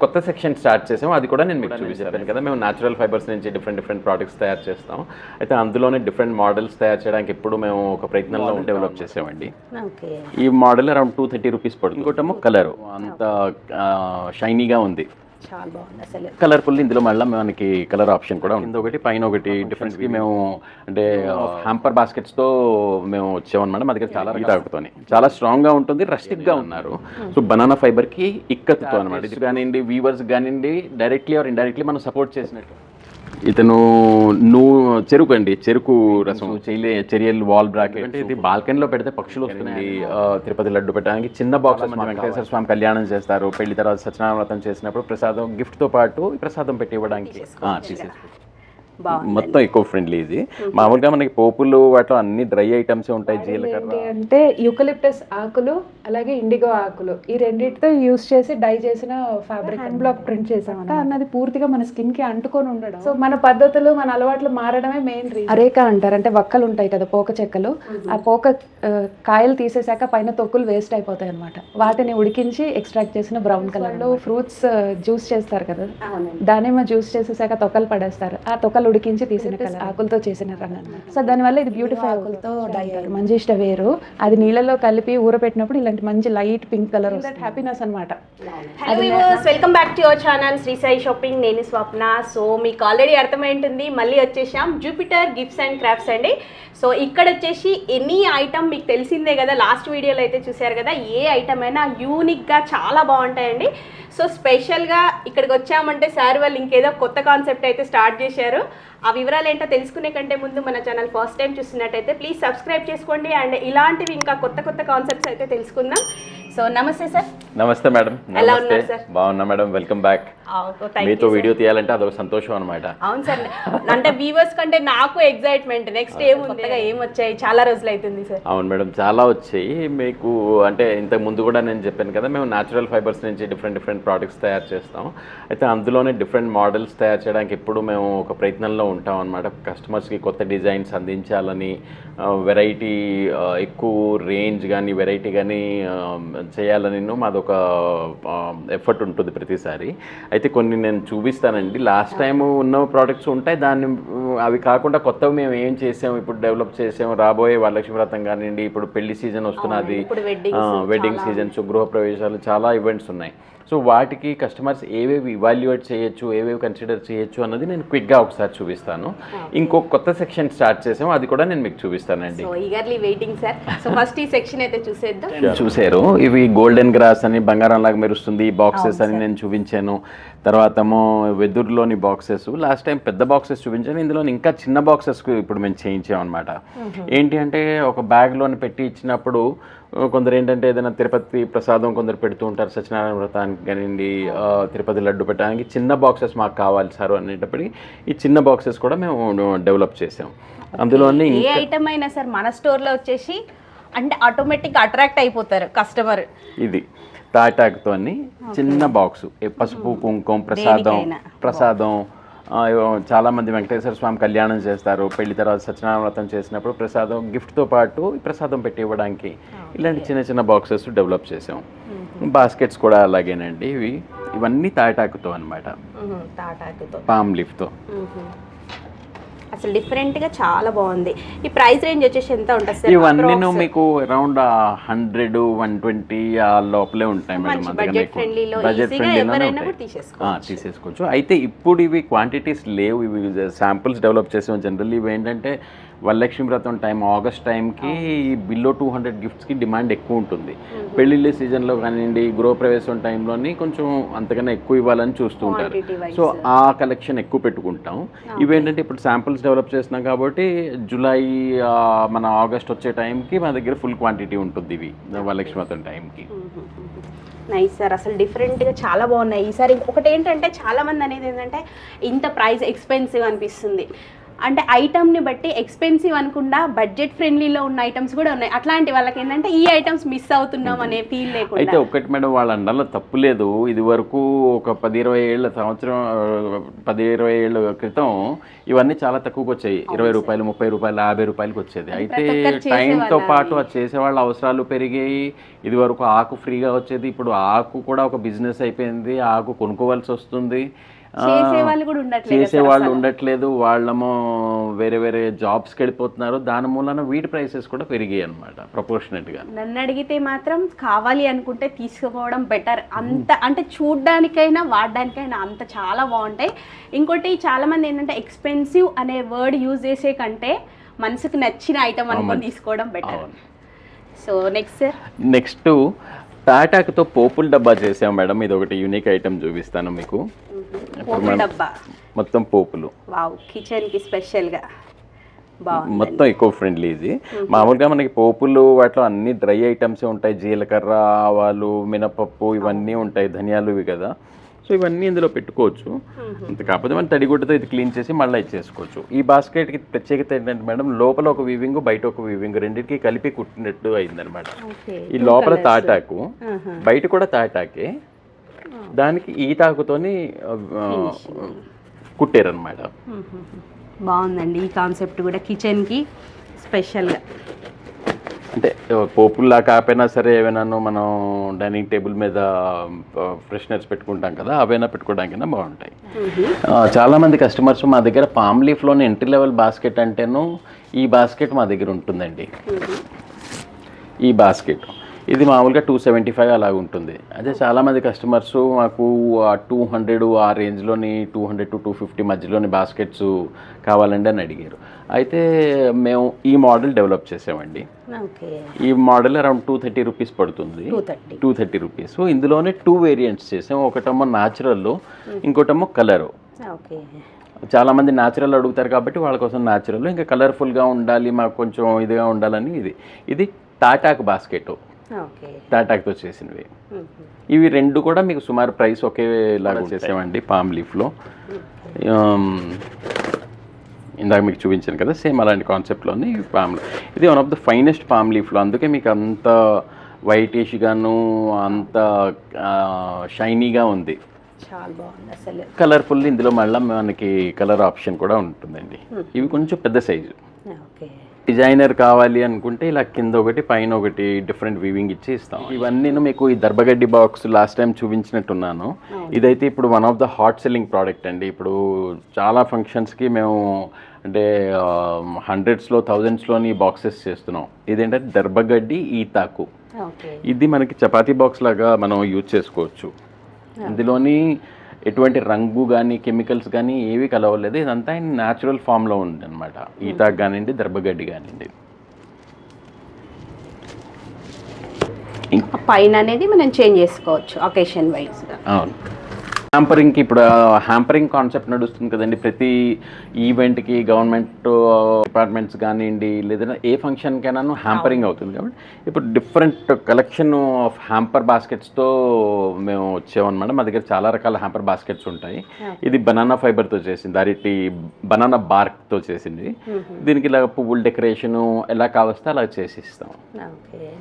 కొత్త section start చేసాము. అది కూడా నేను మీకు చూపించాను కదా. మేము న్యాచురల్ ఫైబర్స్ నుంచి డిఫరెంట్ ప్రోడక్ట్స్ తయారు చేస్తాం. అయితే అందులోనే డిఫరెంట్ మోడల్స్ తయారు చేయడానికి ఎప్పుడు మేము ఒక ప్రయత్నంలో డెవలప్ చేసామండి. ఈ మోడల్ అరౌండ్ 230 రూపీస్ పడుతుంది. ఇంకోటేమో కలర్ అంత షైనీగా ఉంది, చాలా బాగుంది అసలు. కలర్ఫుల్. ఇందులో మళ్ళీ మనకి కలర్ ఆప్షన్ కూడా ఉంది. ఒకటి పైన ఒకటి డిఫరెన్స్ కి మేము అంటే హ్యాంపర్ బాస్కెట్స్ తో మేము వచ్చామన్నమాట. మా దగ్గర చాలా తాకుతోని చాలా స్ట్రాంగ్ గా ఉంటుంది, రస్టిక్ గా ఉన్నారు. సో బనానా ఫైబర్ కి ఇక్కత్తో అనమాట. ఇది కానివ్వండి, వీవర్స్ కానివ్వండి, డైరెక్ట్లీ ఆర్ ఇండైరెక్ట్లీ మనం సపోర్ట్ చేసినట్టు. ఇతను చెరుకు అండి, చెరుకు రసం, చెరియల్ వాల్ బ్రాకెట్. అంటే ఇది బాల్కనీలో పెడితే పక్షులు వస్తున్నాయి. తిరుపతి లడ్డు పెట్టడానికి చిన్న బాక్స్ వెంకటేశ్వర స్వామి కళ్యాణం చేస్తారు, పెళ్లి తర్వాత సత్యనారాయణ వ్రతం చేసినప్పుడు ప్రసాదం గిఫ్ట్ తో పాటు ప్రసాదం పెట్టి ఇవ్వడానికి మొత్తం ఎకో ఫ్రెండ్లీ. ఇది మామూలుగా మనకి పోపులు వాటిలో అన్ని డ్రై ఐటమ్స్ ఉంటాయి. జీలకర్ర అంటే యూకలిప్టస్ ఆకులు అలాగే ఇండిగో ఆకులు ఈ రెండింటితో యూస్ చేసి డై చేసిన ఫ్యాబ్రిక్ హ్యాండ్ బ్లాక్ ప్రింట్ చేసాం అన్నది పూర్తిగా మన స్కిన్ కి అంటుకొని ఉండడం. సో మన పద్ధతులు మన అలవాట్లు మారడమే మెయిన్ రీజన్. అరేక అంటారు, అంటే వక్కలు ఉంటాయి కదా, పోక చెక్కలు. ఆ పోక కాయలు తీసేసాక పైన తొక్కులు వేస్ట్ అయిపోతాయి అనమాట. వాటిని ఉడికించి ఎక్స్ట్రాక్ట్ చేసిన బ్రౌన్ కలర్ లో ఫ్రూట్స్ జ్యూస్ చేస్తారు కదా, దానిమ్మ జ్యూస్ చేసేసాక తొక్కలు పడేస్తారు. ఆ తొక్కలు ఉడికించి తీసిన కలర్ ఆకులతో చేసిన రంగు అనమాట. సో దానివల్ల ఇది బ్యూటిఫై ఆకులతో డై మంజిష్ట వేరు. అది నీళ్ళలో కలిపి ఊరపెట్టినప్పుడు ఇలాంటి మంచి లైట్ పింక్ కలర్ హ్యాపీనెస్ అనమాట. Welcome back to our channel Shri Sai shopping. నేను స్వప్న. సో మీకు ఆల్రెడీ అర్థమైంటుంది, మళ్ళీ వచ్చేసాం జూపిటర్ గిఫ్ట్స్ అండ్ క్రాఫ్ట్స్ అండి. సో ఇక్కడ వచ్చేసి ఎనీ ఐటమ్ మీకు తెలిసిందే కదా, లాస్ట్ వీడియోలో అయితే చూసారు కదా, ఏ ఐటమ్ అయినా యూనిక్గా చాలా బాగుంటాయండి. సో స్పెషల్గా ఇక్కడికి వచ్చామంటే సార్ వాళ్ళు ఇంకేదో కొత్త కాన్సెప్ట్ అయితే స్టార్ట్ చేశారు. ఆ వివరాలు ఏంటో తెలుసుకునే కంటే ముందు మన ఛానల్ ఫస్ట్ టైం చూస్తున్నట్టయితే ప్లీజ్ సబ్స్క్రైబ్ చేసుకోండి. అండ్ ఇలాంటివి ఇంకా కొత్త కాన్సెప్ట్స్ అయితే తెలుసుకుందాం. సో నమస్తే సార్. నమస్తే మేడం. ఎలా ఉన్నారు సార్? బాగున్నా మేడం, వెల్కమ్ బ్యాక్. మీతో వీడియో తీయాలంటే అదొక సంతోషం అనమాట. అవును సార్, అంటే వ్యూవర్స్ కంటే నాకు ఎగ్జైట్మెంట్. నెక్స్ట్ ఏం వచ్చాయి, చాలా రోజులు అవుతుంది సార్. అవును మేడం, చాలా వచ్చాయి. మీకు అంటే ఇంతకు ముందు కూడా నేను చెప్పాను కదా, మేము న్యాచురల్ ఫైబర్స్ నుంచి డిఫరెంట్ ప్రోడక్ట్స్ తయారు చేస్తాం. అయితే అందులోనే డిఫరెంట్ మోడల్స్ తయారు చేయడానికి ఎప్పుడు మేము ఒక ప్రయత్నంలో ఉంటాం అనమాట. కస్టమర్స్కి కొత్త డిజైన్స్ అందించాలని, వెరైటీ ఎక్కువ రేంజ్ కానీ వెరైటీ కానీ చేయాలని మాదొక ఎఫర్ట్ ఉంటుంది ప్రతిసారి. అయితే కొన్ని నేను చూపిస్తానండి. లాస్ట్ టైం ఉన్న ప్రోడక్ట్స్ ఉంటాయి, అవి కాకుండా కొత్తవి మేము ఏం చేసాము, ఇప్పుడు డెవలప్ చేసాము. రాబోయే వరలక్ష్మి వ్రతం కానివ్వండి, ఇప్పుడు పెళ్లి సీజన్ వస్తున్నది, వెడ్డింగ్ సీజన్స్, గృహప్రవేశాలు, చాలా ఈవెంట్స్ ఉన్నాయి. సో వాటికి కస్టమర్స్ ఏవేవి ఇవాల్యుయేట్ చేయొచ్చు, ఏవేవి కన్సిడర్ చేయొచ్చు అన్నది నేను క్విక్గా ఒకసారి చూపిస్తాను. ఇంకొక కొత్త సెక్షన్ స్టార్ట్ చేసాము, అది కూడా నేను మీకు చూపిస్తానండి. చూసారు, ఇవి గోల్డెన్ గ్రాస్ అని బంగారం లాగా మెరుస్తుంది బాక్సెస్ అని నేను చూపించాను. తర్వాత వెదురులోని బాక్సెస్, లాస్ట్ టైం పెద్ద బాక్సెస్ చూపించాను. ఇందులో ఇంకా చిన్న బాక్సెస్ ఇప్పుడు మేము చేయించామన్నమాట. ఏంటి అంటే ఒక బ్యాగ్లోని పెట్టి ఇచ్చినప్పుడు కొందరు ఏంటంటే ఏదైనా తిరుపతి ప్రసాదం కొందరు పెడుతూ ఉంటారు, సత్యనారాయణ వ్రతానికి కానివ్వండి, తిరుపతి లడ్డు పెట్టడానికి చిన్న బాక్సెస్ మాకు కావాలి సార్ అనేటప్పటికి ఈ చిన్న బాక్సెస్ కూడా మేము డెవలప్ చేసాం. అందులో ఏ ఐటమ్ అయినా సార్ మన స్టోర్లో వచ్చేసి అంటే ఆటోమేటిక్ అట్రాక్ట్ అయిపోతారు కస్టమర్. ఇది తాటాకుతో చిన్న బాక్సు, పసుపు కుంకుమ ప్రసాదం చాలామంది వెంకటేశ్వర స్వామి కళ్యాణం చేస్తారు, పెళ్లి తర్వాత సత్యనారాయణ వ్రతం చేసినప్పుడు ప్రసాదం గిఫ్ట్తో పాటు ప్రసాదం పెట్టి ఇవ్వడానికి ఇలాంటి చిన్న బాక్సెస్ డెవలప్ చేసాం. బాస్కెట్స్ కూడా అలాగేనండి. ఇవన్నీ తాటాకుతో అనమాట, పామ్ లీఫ్తో. అసలు డిఫరెంట్గా చాలా బాగుంది. ఈ ప్రైస్ రేంజ్ వచ్చేసి ఎంత ఉంటుంది సార్? ఇవన్నీ మీకు అరౌండ్ 100-120 ఆ లోపలే ఉంటాయి మేడం. బడ్జెట్ ఫ్రెండ్లీలోనే తీసేసుకోవచ్చు. అయితే ఇప్పుడు ఇవి క్వాంటిటీస్ లేవు, ఇవి శాంపుల్స్ డెవలప్ చేసాం. జనరల్లీ ఇవి ఏంటంటే వరలక్ష్మి వ్రతం టైం, ఆగస్ట్ టైంకి బిలో 200 గిఫ్ట్స్కి డిమాండ్ ఎక్కువ ఉంటుంది. పెళ్ళిళ్ళ సీజన్లో కానివ్వండి, గృహప్రవేశం టైంలోని కొంచెం అంతకన్నా ఎక్కువ ఇవ్వాలని చూస్తూ ఉంటారు. సో ఆ కలెక్షన్ ఎక్కువ పెట్టుకుంటాం. ఇవేంటంటే ఇప్పుడు శాంపుల్స్ డెవలప్ చేస్తున్నాం కాబట్టి జూలై మన ఆగస్ట్ వచ్చే టైంకి మన దగ్గర ఫుల్ క్వాంటిటీ ఉంటుంది ఇవి వరలక్ష్మి వ్రతం టైంకి. నైస్ సార్, అసలు డిఫరెంట్గా చాలా బాగున్నాయి. ఈసారి ఒకటి ఏంటంటే చాలామంది అనేది ఏంటంటే ఇంత ప్రైస్ ఎక్స్పెన్సివ్ అనిపిస్తుంది. అంటే ఐటమ్ని బట్టి ఎక్స్పెన్సివ్ అనుకుండా బడ్జెట్ ఫ్రెండ్లీలో ఉన్న ఐటమ్స్ కూడా ఉన్నాయి. అట్లాంటి వాళ్ళకి ఏంటంటే ఈ ఐటమ్స్ మిస్ అవుతున్నాం అనే ఫీల్ అయితే లేకుండా. ఒకటి మేడం, వాళ్ళ అండర్లో తప్పు లేదు. ఇది వరకు ఒక 10-20 ఏళ్ళ సంవత్సరం 10-20 ఏళ్ళ క్రితం ఇవన్నీ చాలా తక్కువకి వచ్చాయి. 20 రూపాయలు, 30 రూపాయలు, 50 రూపాయలకి వచ్చేది. అయితే టైంతో పాటు అది చేసేవాళ్ళ అవసరాలు పెరిగాయి. ఇది వరకు ఆకు ఫ్రీగా వచ్చేది, ఇప్పుడు ఆకు కూడా ఒక బిజినెస్ అయిపోయింది. ఆకు కొనుక్కోవాల్సి వస్తుంది. చేసేవాళ్ళు ఉండట్లేదు, వాళ్ళేమో వేరే వేరే జాబ్స్కి వెళ్ళిపోతున్నారు. దాని మూలన వీటి ప్రైసెస్ కూడా పెరిగాయి అనమాట ప్రపోర్షనేట్గా. నన్ను అడిగితే మాత్రం కావాలి అనుకుంటే తీసుకుపోవడం బెటర్. అంత అంటే చూడ్డానికైనా వాడడానికైనా అంత చాలా బాగుంటాయి. ఇంకోటి చాలా మంది ఏంటంటే ఎక్స్పెన్సివ్ అనే వర్డ్ యూజ్ చేసే కంటే మనసుకు నచ్చిన ఐటమ్ అనుకొని తీసుకోవడం బెటర్. సో నెక్స్ట్ టాటాకుతో పోపుల డబ్బా చేసాం మేడం. ఇది ఒకటి యూనిక్ ఐటమ్ చూపిస్తాను మీకు. డబ్బా మొత్తం పోపులు, వావ్, కిచెన్ కి స్పెషల్ గా బాగుంది. మొత్తం ఎకో ఫ్రెండ్లీ. ఇది మామూలుగా మనకి పోపులు వాటిలో అన్ని డ్రై ఐటమ్స్ ఉంటాయి. జీలకర్ర, ఆవాలు, మినపప్పు ఇవన్నీ ఉంటాయి, ధనియాలు ఇవి కదా. సో ఇవన్నీ ఇందులో పెట్టుకోవచ్చు. అంత కాకపోతే మనం తడిగుడ్డతో ఇది క్లీన్ చేసి మళ్ళీ ఇచ్చేసుకోవచ్చు. ఈ బాస్కెట్కి ప్రత్యేకత ఏంటంటే మేడం, లోపల ఒక వీవింగ్, బయట ఒక వీవింగ్, రెండింటికి కలిపి కుట్టినట్టు అయిందనమాట. ఈ లోపల తాటాకు, బయట కూడా తాటాకే, దానికి ఈ తాకుతోని కుట్టారనమాట. బాగుందండి ఈ కాన్సెప్ట్ కూడా కిచెన్కి స్పెషల్గా. అంటే పోపుల్లా కాకపోయినా సరే ఏమైనా మనం డైనింగ్ టేబుల్ మీద ఫ్రెషనర్స్ పెట్టుకుంటాం కదా, అవైనా పెట్టుకోవడానికైనా బాగుంటాయి. చాలామంది కస్టమర్స్ మా దగ్గర పామ్ లీఫ్లోని ఎంట్రీ లెవెల్ బాస్కెట్ అంటేను ఈ బాస్కెట్ మా దగ్గర ఉంటుందండి. ఈ బాస్కెట్ ఇది మామూలుగా 275 అలాగ ఉంటుంది. అదే చాలామంది కస్టమర్స్ మాకు 200 ఆ రేంజ్లోని 200 to 250 మధ్యలోని బాస్కెట్స్ కావాలండి అని అడిగారు. అయితే మేము ఈ మోడల్ డెవలప్ చేసామండి. ఈ మోడల్ అరౌండ్ 230 రూపీస్ పడుతుంది. 230 రూపీస్. ఇందులోనే 2 వేరియంట్స్ చేసాం. ఒకటేమో న్యాచురల్, ఇంకోటేమో కలరు. చాలామంది న్యాచురల్ అడుగుతారు కాబట్టి వాళ్ళ కోసం న్యాచురల్, ఇంకా కలర్ఫుల్గా ఉండాలి మాకు కొంచెం ఇదిగా ఉండాలని ఇది టాటాక్ బాస్కెట్, టాటాక్తో చేసినవి. ఇవి రెండు కూడా మీకు సుమారు ప్రైస్ ఒకేలాగా చేసామండి. పామ్ లీఫ్లో ఇందాక మీకు చూపించాను కదా, సేమ్ అలాంటి కాన్సెప్ట్లోని పామ్. ఇది one of the finest palm లీఫ్లో, అందుకే మీకు అంత వైటిష్గాను అంత షైనీగా ఉంది. చాలా బాగుంది అసలు. కలర్ఫుల్. ఇందులో మళ్ళీ మనకి కలర్ ఆప్షన్ కూడా ఉంటుందండి. ఇవి కొంచెం పెద్ద సైజు. డిజైనర్ కావాలి అనుకుంటే ఇలా కింద ఒకటి పైన ఒకటి డిఫరెంట్ వీవింగ్ ఇచ్చి ఇస్తాం. ఇవన్నీ మీకు ఈ దర్భగడ్డి బాక్స్ లాస్ట్ టైం చూపించినట్టున్నాను. ఇదైతే ఇప్పుడు one of the hot selling product అండి. ఇప్పుడు చాలా ఫంక్షన్స్కి మేము అంటే హండ్రెడ్స్లో, థౌజండ్స్లోని బాక్సెస్ చేస్తున్నాం. ఇదేంటంటే దర్భగడ్డి ఈతాకు. ఇది మనకి చపాతీ బాక్స్ లాగా మనం యూజ్ చేసుకోవచ్చు. ఇందులోని ఎటువంటి రంగు కానీ కెమికల్స్ కానీ ఏవి కలవలేదు. ఇదంతా న్యాచురల్ ఫామ్లో ఉంది అనమాట. ఈతాకు కానివ్వండి, దర్భగడ్డి కానివ్వండి. పైన అనేది మనం చేంజ్ చేసుకోవచ్చు అకేషన్ వైజ్గా. అవును. హ్యాంపరింగ్కి ఇప్పుడు హ్యాంపరింగ్ కాన్సెప్ట్ నడుస్తుంది కదండి. ప్రతి ఈవెంట్కి గవర్నమెంట్ డిపార్ట్మెంట్స్ కానివ్వండి, లేదా ఏ ఫంక్షన్కైనా హ్యాంపరింగ్ అవుతుంది కాబట్టి ఇప్పుడు డిఫరెంట్ కలెక్షన్ ఆఫ్ హ్యాంపర్ బాస్కెట్స్తో మేము వచ్చామన్నమాట. మా దగ్గర చాలా రకాల హ్యాంపర్ బాస్కెట్స్ ఉంటాయి. ఇది బనానా ఫైబర్తో చేసింది, అరటి బనానా బార్క్తో చేసింది. దీనికి ఇలా పువ్వుల డెకరేషను ఎలా కావస్తే అలా చేసి ఇస్తాం.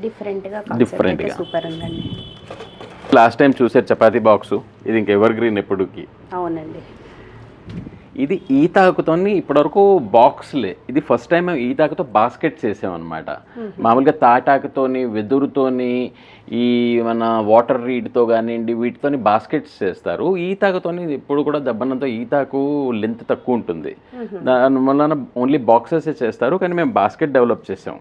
డిఫరెంట్గా సూపర్ ఉందండి. లాస్ట్ టైం చూసారు చపాతీ బాక్సు, ఇది ఇంక ఎవర్ గ్రీన్ ఎప్పుడుకి. అవునండి. ఇది ఈతాకుతో ఇప్పటివరకు బాక్స్లే, ఇది ఫస్ట్ టైం మేము ఈతాకుతో బాస్కెట్ చేసామన్నమాట. మామూలుగా తాటాకుతోని, వెదురుతోని, ఈ మన వాటర్ రీడ్తో కానివ్వండి వీటితోని బాస్కెట్స్ చేస్తారు. ఈతాకుతోని ఎప్పుడు కూడా దబ్బనంతో ఈతాకు లెంత్ తక్కువ ఉంటుంది, దానివల్ల ఓన్లీ బాక్సెస్ చేస్తారు. కానీ మేము బాస్కెట్ డెవలప్ చేసాం.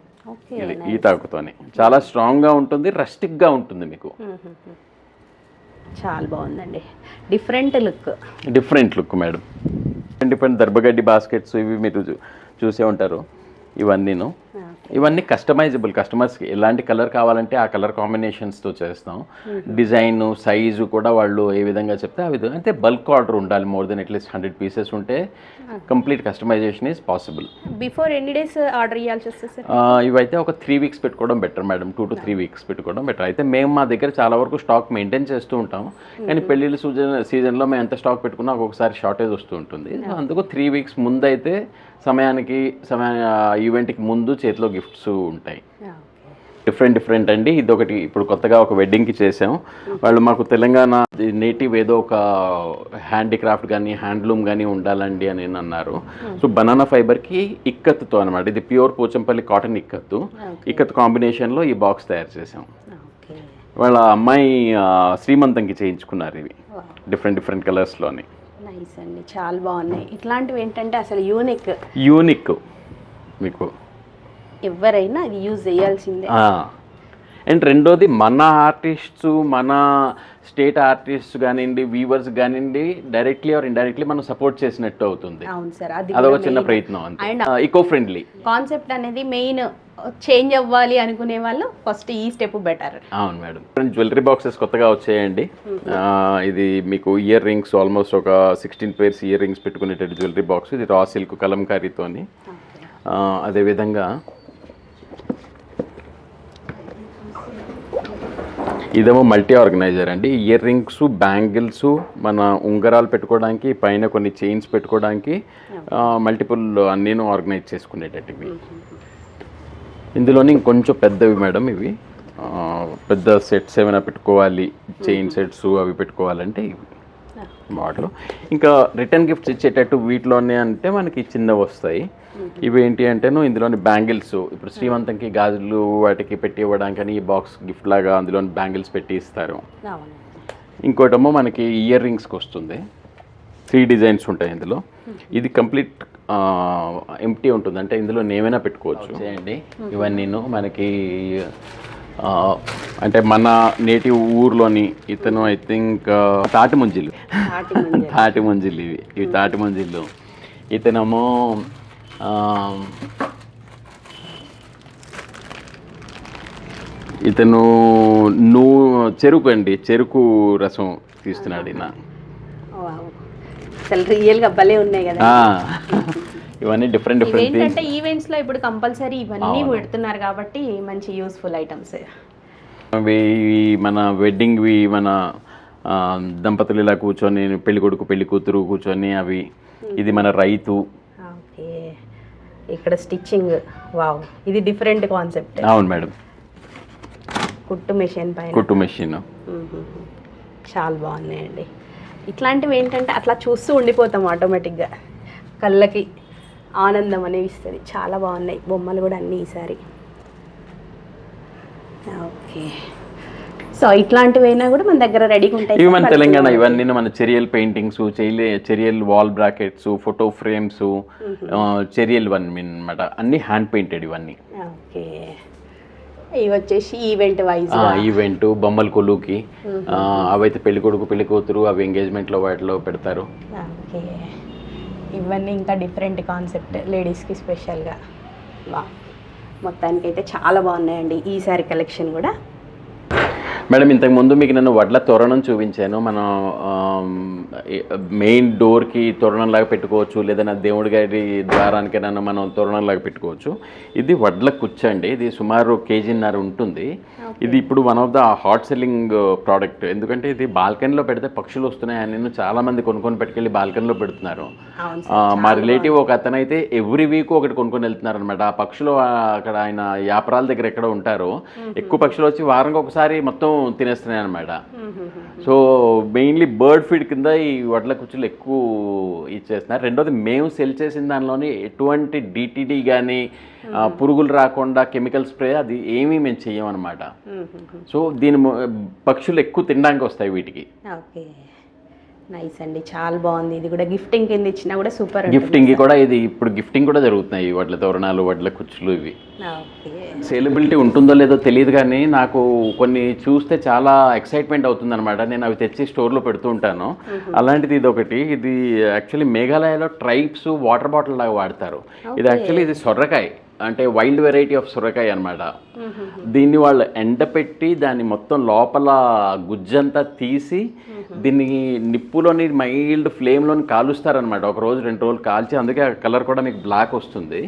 ఇది ఈతాకుతోని చాలా స్ట్రాంగ్గా ఉంటుంది, రస్టిక్గా ఉంటుంది మీకు. చాలా బాగుందండి. Different look madam. డిఫరెంట్ దర్భగడ్డి బాస్కెట్స్ ఇవి మీరు చూసే ఉంటారు. ఇవన్నీను ఇవన్నీ కస్టమైజబుల్, కస్టమర్స్కి ఎలాంటి కలర్ కావాలంటే ఆ కలర్ కాంబినేషన్స్తో చేస్తాం. డిజైన్ సైజు కూడా వాళ్ళు ఏ విధంగా చెప్తే ఆ విధంగా, అంటే బల్క్ ఆర్డర్ ఉండాలి. మోర్ దెన్ అట్లీస్ట్ 100 పీసెస్ ఉంటే complete customisation is possible. Before ఎన్ని డేస్ ఆర్డర్ ఇవ్వాల్సి వస్తుంది సార్? ఇవైతే ఒక 3 వీక్స్ పెట్టుకోవడం బెటర్ మేడం, 2 to 3 వీక్స్ పెట్టుకోవడం బెటర్. అయితే మేము మా దగ్గర చాలా వరకు స్టాక్ మెయింటైన్ చేస్తూ ఉంటాం, కానీ పెళ్ళిళ్ళ సీజన్లో మేము ఎంత స్టాక్ పెట్టుకున్నా ఒక్కొక్కసారి షార్టేజ్ వస్తూ ఉంటుంది. అందుకు 3 వీక్స్ ముందు అయితే ఈవెంట్కి ముందు చేతిలో గిఫ్ట్స్ ఉంటాయి. డిఫరెంట్ అండి. ఇదొకటి ఇప్పుడు కొత్తగా ఒక వెడ్డింగ్కి చేసాం. వాళ్ళు మాకు తెలంగాణ నేటివ్ ఏదో ఒక హ్యాండీక్రాఫ్ట్ కానీ హ్యాండ్లూమ్ కానీ ఉండాలండి అని అన్నారు. సో బనానా ఫైబర్కి ఇక్కత్తుతో అనమాట, ఇది ప్యూర్ పోచంపల్లి కాటన్ ఇక్కత్ కాంబినేషన్లో ఈ బాక్స్ తయారు చేసాం. వాళ్ళ అమ్మాయి శ్రీమంతంకి చేయించుకున్నారు ఇవి డిఫరెంట్ కలర్స్లోని. నైస్ అండి, చాలా బాగున్నాయి. ఇట్లాంటివి ఏంటంటే అసలు యూనిక్ మీకు ఎవరైనా అది యూజ్ చేయాల్సిందే. అండ్ రెండోది మన ఆర్టిస్ట్స్, మన స్టేట్ ఆర్టిస్ట్స్ కానివ్వండి, వీవర్స్ కానివ్వండి, డైరెక్ట్లీ ఆర్ ఇండైరెక్ట్లీ మనం సపోర్ట్ చేసినట్టు అవుతుంది. అవును సార్, అదొక చిన్న ప్రయత్నం అంతే. ఈకో ఫ్రెండ్లీ కాన్సెప్ట్ అనేది మెయిన్. చేంజ్ అవ్వాలి అనుకునే వాళ్ళు ఫస్ట్ ఈ స్టెప్ బెటర్. అవును మేడం. జ్యువెలరీ బాక్సెస్ కొత్తగా వచ్చాయండి. ఇది మీకు ఇయర్ రింగ్స్ ఆల్మోస్ట్ ఒక 16 pairs ఇయర్ రింగ్స్ పెట్టుకునేటట్టు జ్యువెలరీ బాక్స్. ఇది రా సిల్క్ కలంకారీతోని. అదేవిధంగా ఇదేమో మల్టీ ఆర్గనైజర్ అండి. ఇయర్ రింగ్స్, బ్యాంగిల్స్, మన ఉంగరాలు పెట్టుకోవడానికి, పైన కొన్ని చైన్స్ పెట్టుకోవడానికి, మల్టిపుల్ అన్నీను ఆర్గనైజ్ చేసుకునేటట్టు ఇవి. ఇందులోని ఇంకొంచెం పెద్దవి మేడం ఇవి. పెద్ద సెట్స్ ఏమైనా పెట్టుకోవాలి, చైన్ సెట్స్ అవి పెట్టుకోవాలంటే ఇవి మోడల్. ఇంకా రిటర్న్ గిఫ్ట్స్ ఇచ్చేటట్టు వీటిలోనే అంటే మనకి చిన్నవి వస్తాయి. ఇవి ఏంటి అంటేను ఇందులోని బ్యాంగిల్స్, ఇప్పుడు శ్రీమంతంకి గాజులు వాటికి పెట్టి ఇవ్వడానికి ఈ బాక్స్ గిఫ్ట్ లాగా అందులోని బ్యాంగిల్స్ పెట్టి ఇస్తారు. ఇంకోటేమో మనకి ఇయర్ రింగ్స్కి వస్తుంది. 3 డిజైన్స్ ఉంటాయి ఇందులో. ఇది కంప్లీట్ ఎంప్టీ ఉంటుంది, అంటే ఇందులో ఏమైనా పెట్టుకోవచ్చు. చేయండి ఇవన్నీ మనకి అంటే మన నేటివ్ ఊర్లోని ఇతను ఐ థింక్ తాటి ముంజిలు ఇవి తాటి ముంజిలు. ఇతనేమో ఇతను చెరుకు రసం తీస్తున్నాడు. ఈయన అసలు రియల్గా భలే ఉన్నాయి కదా. ఇవన్నీ డిఫరెంట్ ఏంటంటే ఈవెంట్స్ లో ఇప్పుడు కంపల్సరీ ఇవన్నీ పెడుతున్నారు కాబట్టి మంచి యూస్ఫుల్ ఐటమ్స్. అవి మన వెడ్డింగ్వి, మన దంపతులు ఇలా కూర్చొని పెళ్లి కొడుకు పెళ్లి కూతురు కూర్చొని అవి. ఇది మన రైతు. ఓకే, ఇక్కడ స్టిచ్చింగ్. వావ్, ఇది డిఫరెంట్ కాన్సెప్ట్. అవును మేడం. కుట్టు మెషిన్ పైన కుట్టు మెషిన్ చాలా బాగున్నాయండి. ఇట్లాంటివి ఏంటంటే అట్లా చూస్తూ ఉండిపోతాం ఆటోమేటిక్గా, కళ్ళకి ఆనందం అనేవి ఇస్తుంది. చాలా బాగున్నాయి బొమ్మలు కూడా అన్నీ ఈసారి. ఓకే, సో ఇట్లాంటివైనా కూడా మన దగ్గర రెడీగా ఉంటాయి. ఇవి మన తెలంగాణ ఇవన్నీ మన Cheriyal paintings, Cheriyal wall brackets, photo frames, Cheriyal అన్నమాట. అన్ని హ్యాండ్ పెయింటెడ్ ఇవన్నీ. ఓకే, ఇవి వచ్చేసి ఈవెంట్ బొమ్మల కొలుకి. అవైతే పెళ్లి కొడుకు పెళ్లి కూతురు అవి ఎంగేజ్మెంట్లో వాటిలో పెడతారు. ఓకే, ఇవన్నీ ఇంకా డిఫరెంట్ కాన్సెప్ట్ లేడీస్కి స్పెషల్గా. వా, మొత్తానికి అయితే చాలా బాగున్నాయండి ఈసారి కలెక్షన్ కూడా. మేడం, ఇంతకుముందు మీకు నేను వడ్ల తోరణం చూపించాను. మనం మెయిన్ డోర్కి తోరణంలాగా పెట్టుకోవచ్చు, లేదన్నా దేవుడి గారి ద్వారానికైనా మనం తోరణంలాగా పెట్టుకోవచ్చు. ఇది వడ్ల కుచ్చండి. ఇది సుమారు 1.5 kg ఉంటుంది. ఇది ఇప్పుడు one of the hot selling product. ఎందుకంటే ఇది బాల్కనీలో పెడితే పక్షులు వస్తున్నాయని నేను చాలా మంది కొనుక్కొని పెట్టుకెళ్ళి బాల్కనీలో పెడుతున్నారు. మా రిలేటివ్ ఒక అతను అయితే ఎవ్రీ వీక్ ఒకటి కొనుక్కొని వెళ్తున్నారు అనమాట. ఆ పక్షులు అక్కడ ఆయన యాపరాల దగ్గర ఎక్కడ ఉంటారో ఎక్కువ పక్షులు వచ్చి వారానికి ఒకసారి మొత్తం తినేస్తున్నాయి అనమాట. సో మెయిన్లీ బర్డ్ ఫీడ్ కింద ఈ వడ్ల కుచ్చులు ఎక్కువ ఇచ్చేస్తున్నారు. రెండోది మేము సెల్ చేసిన దానిలోని ఎటువంటి డిటిడి కానీ పురుగులు రాకుండా కెమికల్ స్ప్రే అది ఏమీ మేము చెయ్యమన్నమాట. సో దీని పక్షులు ఎక్కువ తినడానికి వస్తాయి వీటికి. ఓకే, నైస్ అండి, చాలా బాగుంది. ఇది కూడా గిఫ్టింగ్ కింద ఇచ్చినా కూడా సూపర్. గిఫ్టింగ్ కూడా ఇది ఇప్పుడు గిఫ్టింగ్ కూడా జరుగుతున్నాయి. వడ్ల తోరణాలు, వడ్ల కుచ్చులు ఇవి. సేలబిలిటీ ఉంటుందో లేదో తెలియదు, కానీ నాకు కొన్ని చూస్తే చాలా ఎక్సైట్మెంట్ అవుతుంది అనమాట. నేను అవి తెచ్చి స్టోర్లో పెడుతూ ఉంటాను. అలాంటిది ఇది ఒకటి. ఇది యాక్చువల్లీ మేఘాలయలో ట్రైబ్స్ వాటర్ బాటిల్ లాగా వాడతారు. ఇది యాక్చువల్లీ ఇది సొర్రకాయ. అంటే వైల్డ్ వెరైటీ ఆఫ్ సొరకాయ అనమాట. దీన్ని వాళ్ళు ఎండపెట్టి దాన్ని మొత్తం లోపల గుజ్జంతా తీసి దీన్ని నిప్పులోని మైల్డ్ ఫ్లేమ్లోని కాలుస్తారనమాట. ఒక రోజు 2 రోజులు కాల్చి, అందుకే ఆ కలర్ కూడా మీకు బ్లాక్ వస్తుంది.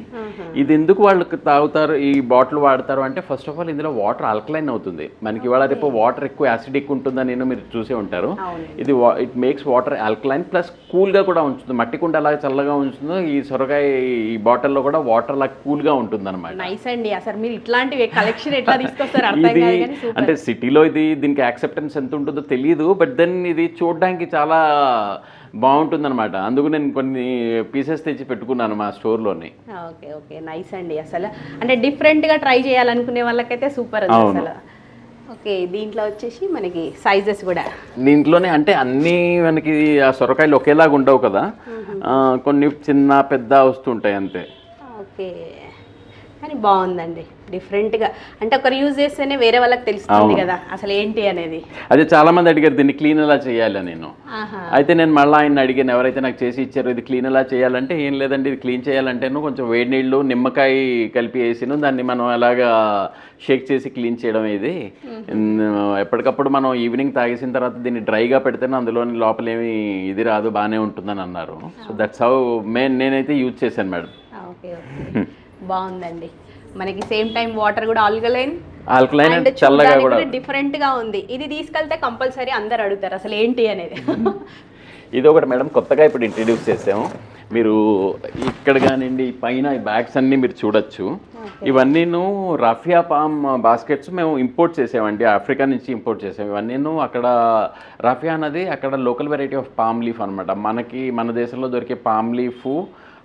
ఇది ఎందుకు వాళ్ళు తాగుతారు, ఈ బాటిల్ వాడతారు అంటే ఫస్ట్ ఆఫ్ ఆల్ ఇందులో వాటర్ ఆల్కలైన్ అవుతుంది. మనకి ఇవాళ రేపు వాటర్ ఎక్కువ యాసిడిక్ ఉంటుందని మీరు చూసే ఉంటారు. ఇది it makes water alkaline plus కూల్గా కూడా ఉంచుతుంది. మట్టి కుండ అలాగే చల్లగా ఉంచుతుందో ఈ సొరకాయ ఈ బాటిల్లో కూడా వాటర్ అలా కూల్గా ఉంటుంది అనమాట. నైస్ అండి. అసలు మీరు ఇట్లాంటివి కలెక్షన్ ఎట్లా తీసుకొస్తారు అర్థం కాదు కానీ సూపర్. అంటే సిటీలో దీనికి యాక్సెప్టెన్స్ ఎంత ఉంటుందో తెలియదు, బట్ దెన్ ఇది చూడడానికి చాలా బాగుంటుంది అనమాట. అందుకు నేను కొన్ని పీసెస్ తెచ్చి పెట్టుకున్నాను మా స్టోర్లోని. ఓకే ఓకే నైస్ అండి. అసలు అంటే డిఫరెంట్గా ట్రై చేయాలనుకునే వాళ్ళకైతే సూపర్ అది అసలు. ఓకే, దీంట్లో వచ్చేసి మనకి సైజెస్ కూడా దీంట్లోనే అంటే అన్నీ మనకి ఆ సొరకాయలు ఒకేలాగా ఉండవు కదా, కొన్ని చిన్న పెద్ద వస్తుంటాయి అంతే. ఓకే, కానీ బాగుందండి డిఫరెంట్గా. అంటే ఒకరు యూజ్ చేస్తేనే వేరే వాళ్ళకి తెలుస్తుంది కదా అసలు ఏంటి అనేది. అదే చాలా మంది అడిగారు దీన్ని క్లీన్ ఎలా చేయాలి నేను. అయితే నేను మళ్ళీ ఆయన అడిగాను, ఎవరైతే నాకు చేసి ఇచ్చారో ఇది క్లీన్ ఎలా చేయాలంటే, ఏం లేదండి ఇది క్లీన్ చేయాలంటేను కొంచెం వేడి నీళ్ళు నిమ్మకాయ కలిపి వేసిను దాన్ని మనం అలాగా షేక్ చేసి క్లీన్ చేయడం. ఇది ఎప్పటికప్పుడు మనం ఈవినింగ్ తాగేసిన తర్వాత దీన్ని డ్రైగా పెడితేనే అందులోని లోపలేమి ఇది రాదు, బాగానే ఉంటుందని అన్నారు. సో దట్స్ హౌ నేనైతే యూజ్ చేశాను మేడం. ఓకే ఓకే బాగుందండి. మనకి సేమ్ టైం వాటర్ కూడా ఆల్కలైన్ అండ్ చల్లగా కూడా డిఫరెంట్ గా ఉంది. ఇది తీసుకెళ్తే కంపల్సరీ అందరు అడుగుతారు అసలు ఏంటి అనేది. ఇది ఒకటి మేడం కొత్తగా ఇప్పుడు ఇంట్రడ్యూస్ చేసాము. మీరు ఇక్కడ కానివ్వండి పైన ఈ బ్యాగ్స్ అన్నీ మీరు చూడొచ్చు. ఇవన్నీను రఫియా పామ్ బాస్కెట్స్ మేము ఇంపోర్ట్ చేసామండి, ఆఫ్రికా నుంచి ఇంపోర్ట్ చేసాము. ఇవన్నీను అక్కడ రఫియా అన్నది అక్కడ local variety of palm leaf అనమాట. మన దేశంలో దొరికే పామ్ లీఫ్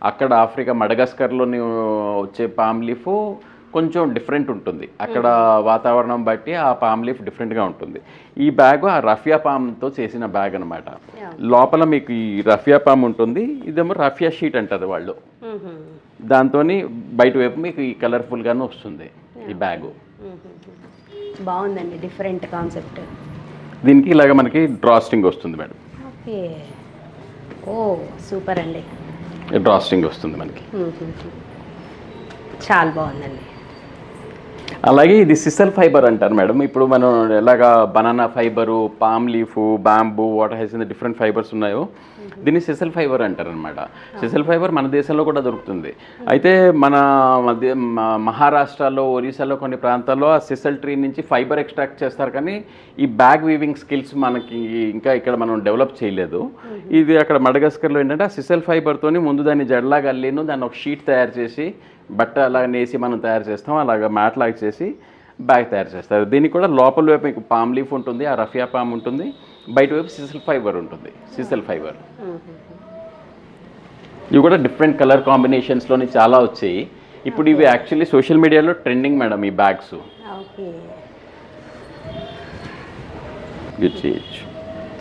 అక్కడ ఆఫ్రికా మడగాస్కర్లోని వచ్చే పామ్ లీఫ్ కొంచెం డిఫరెంట్ ఉంటుంది. అక్కడ వాతావరణం బట్టి ఆ పామ్ లీఫ్ డిఫరెంట్గా ఉంటుంది. ఈ బ్యాగ్ ఆ రఫియా పామ్తో చేసిన బ్యాగ్ అనమాట. లోపల మీకు ఈ రఫియా పామ్ ఉంటుంది, ఇదేమో రఫియా షీట్ అంటారు వాళ్ళు. దాంతో బయట వైపు మీకు ఈ కలర్ఫుల్గానే వస్తుంది ఈ బ్యాగు. బాగుందండి డిఫరెంట్ కాన్సెప్ట్. దీనికి ఇలాగ మనకి డ్రాస్టింగ్ వస్తుంది మేడం. ఓకే, ఓ సూపర్ అండి. డ్రాస్టింగ్ వస్తుంది మనకి, చాలా బాగుందండి. అలాగే ఇది సిసల్ ఫైబర్ అంటారు మేడం. ఇప్పుడు మనం ఎలాగా banana fibre, palm leaf, bamboo, water hyacinth different fibres ఉన్నాయో దీన్ని సిసల్ ఫైబర్ అంటారు అనమాట. సిసల్ ఫైబర్ మన దేశంలో కూడా దొరుకుతుంది. అయితే మన మహారాష్ట్రలో, ఒరిస్సాలో కొన్ని ప్రాంతాల్లో ఆ సిసల్ ట్రీ నుంచి ఫైబర్ ఎక్స్ట్రాక్ట్ చేస్తారు. కానీ ఈ బ్యాగ్ వీవింగ్ స్కిల్స్ మనకి ఇంకా ఇక్కడ మనం డెవలప్ చేయలేదు. ఇది అక్కడ మడగాస్కర్లో ఏంటంటే ఆ సిసల్ ఫైబర్తోని ముందు దాన్ని జడలాగా అల్లిను, దాన్ని ఒక షీట్ తయారు చేసి బట్ట అలాగ నేసి మనం తయారు చేస్తాం, అలాగ మ్యాట్ లాగా చేసి బ్యాగ్ తయారు చేస్తారు. దీనికి కూడా లోపల వైపు మీకు పామ్ లీఫ్ ఉంటుంది, ఆ రఫియా పామ్ ఉంటుంది, బయట వైపు సిసల్ ఫైబర్ ఉంటుంది. సిసల్ ఫైబర్ ఇవి కూడా డిఫరెంట్ కలర్ కాంబినేషన్స్లోని చాలా వచ్చాయి. ఇప్పుడు ఇవి యాక్చువల్లీ సోషల్ మీడియాలో ట్రెండింగ్ మేడం ఈ బ్యాగ్స్.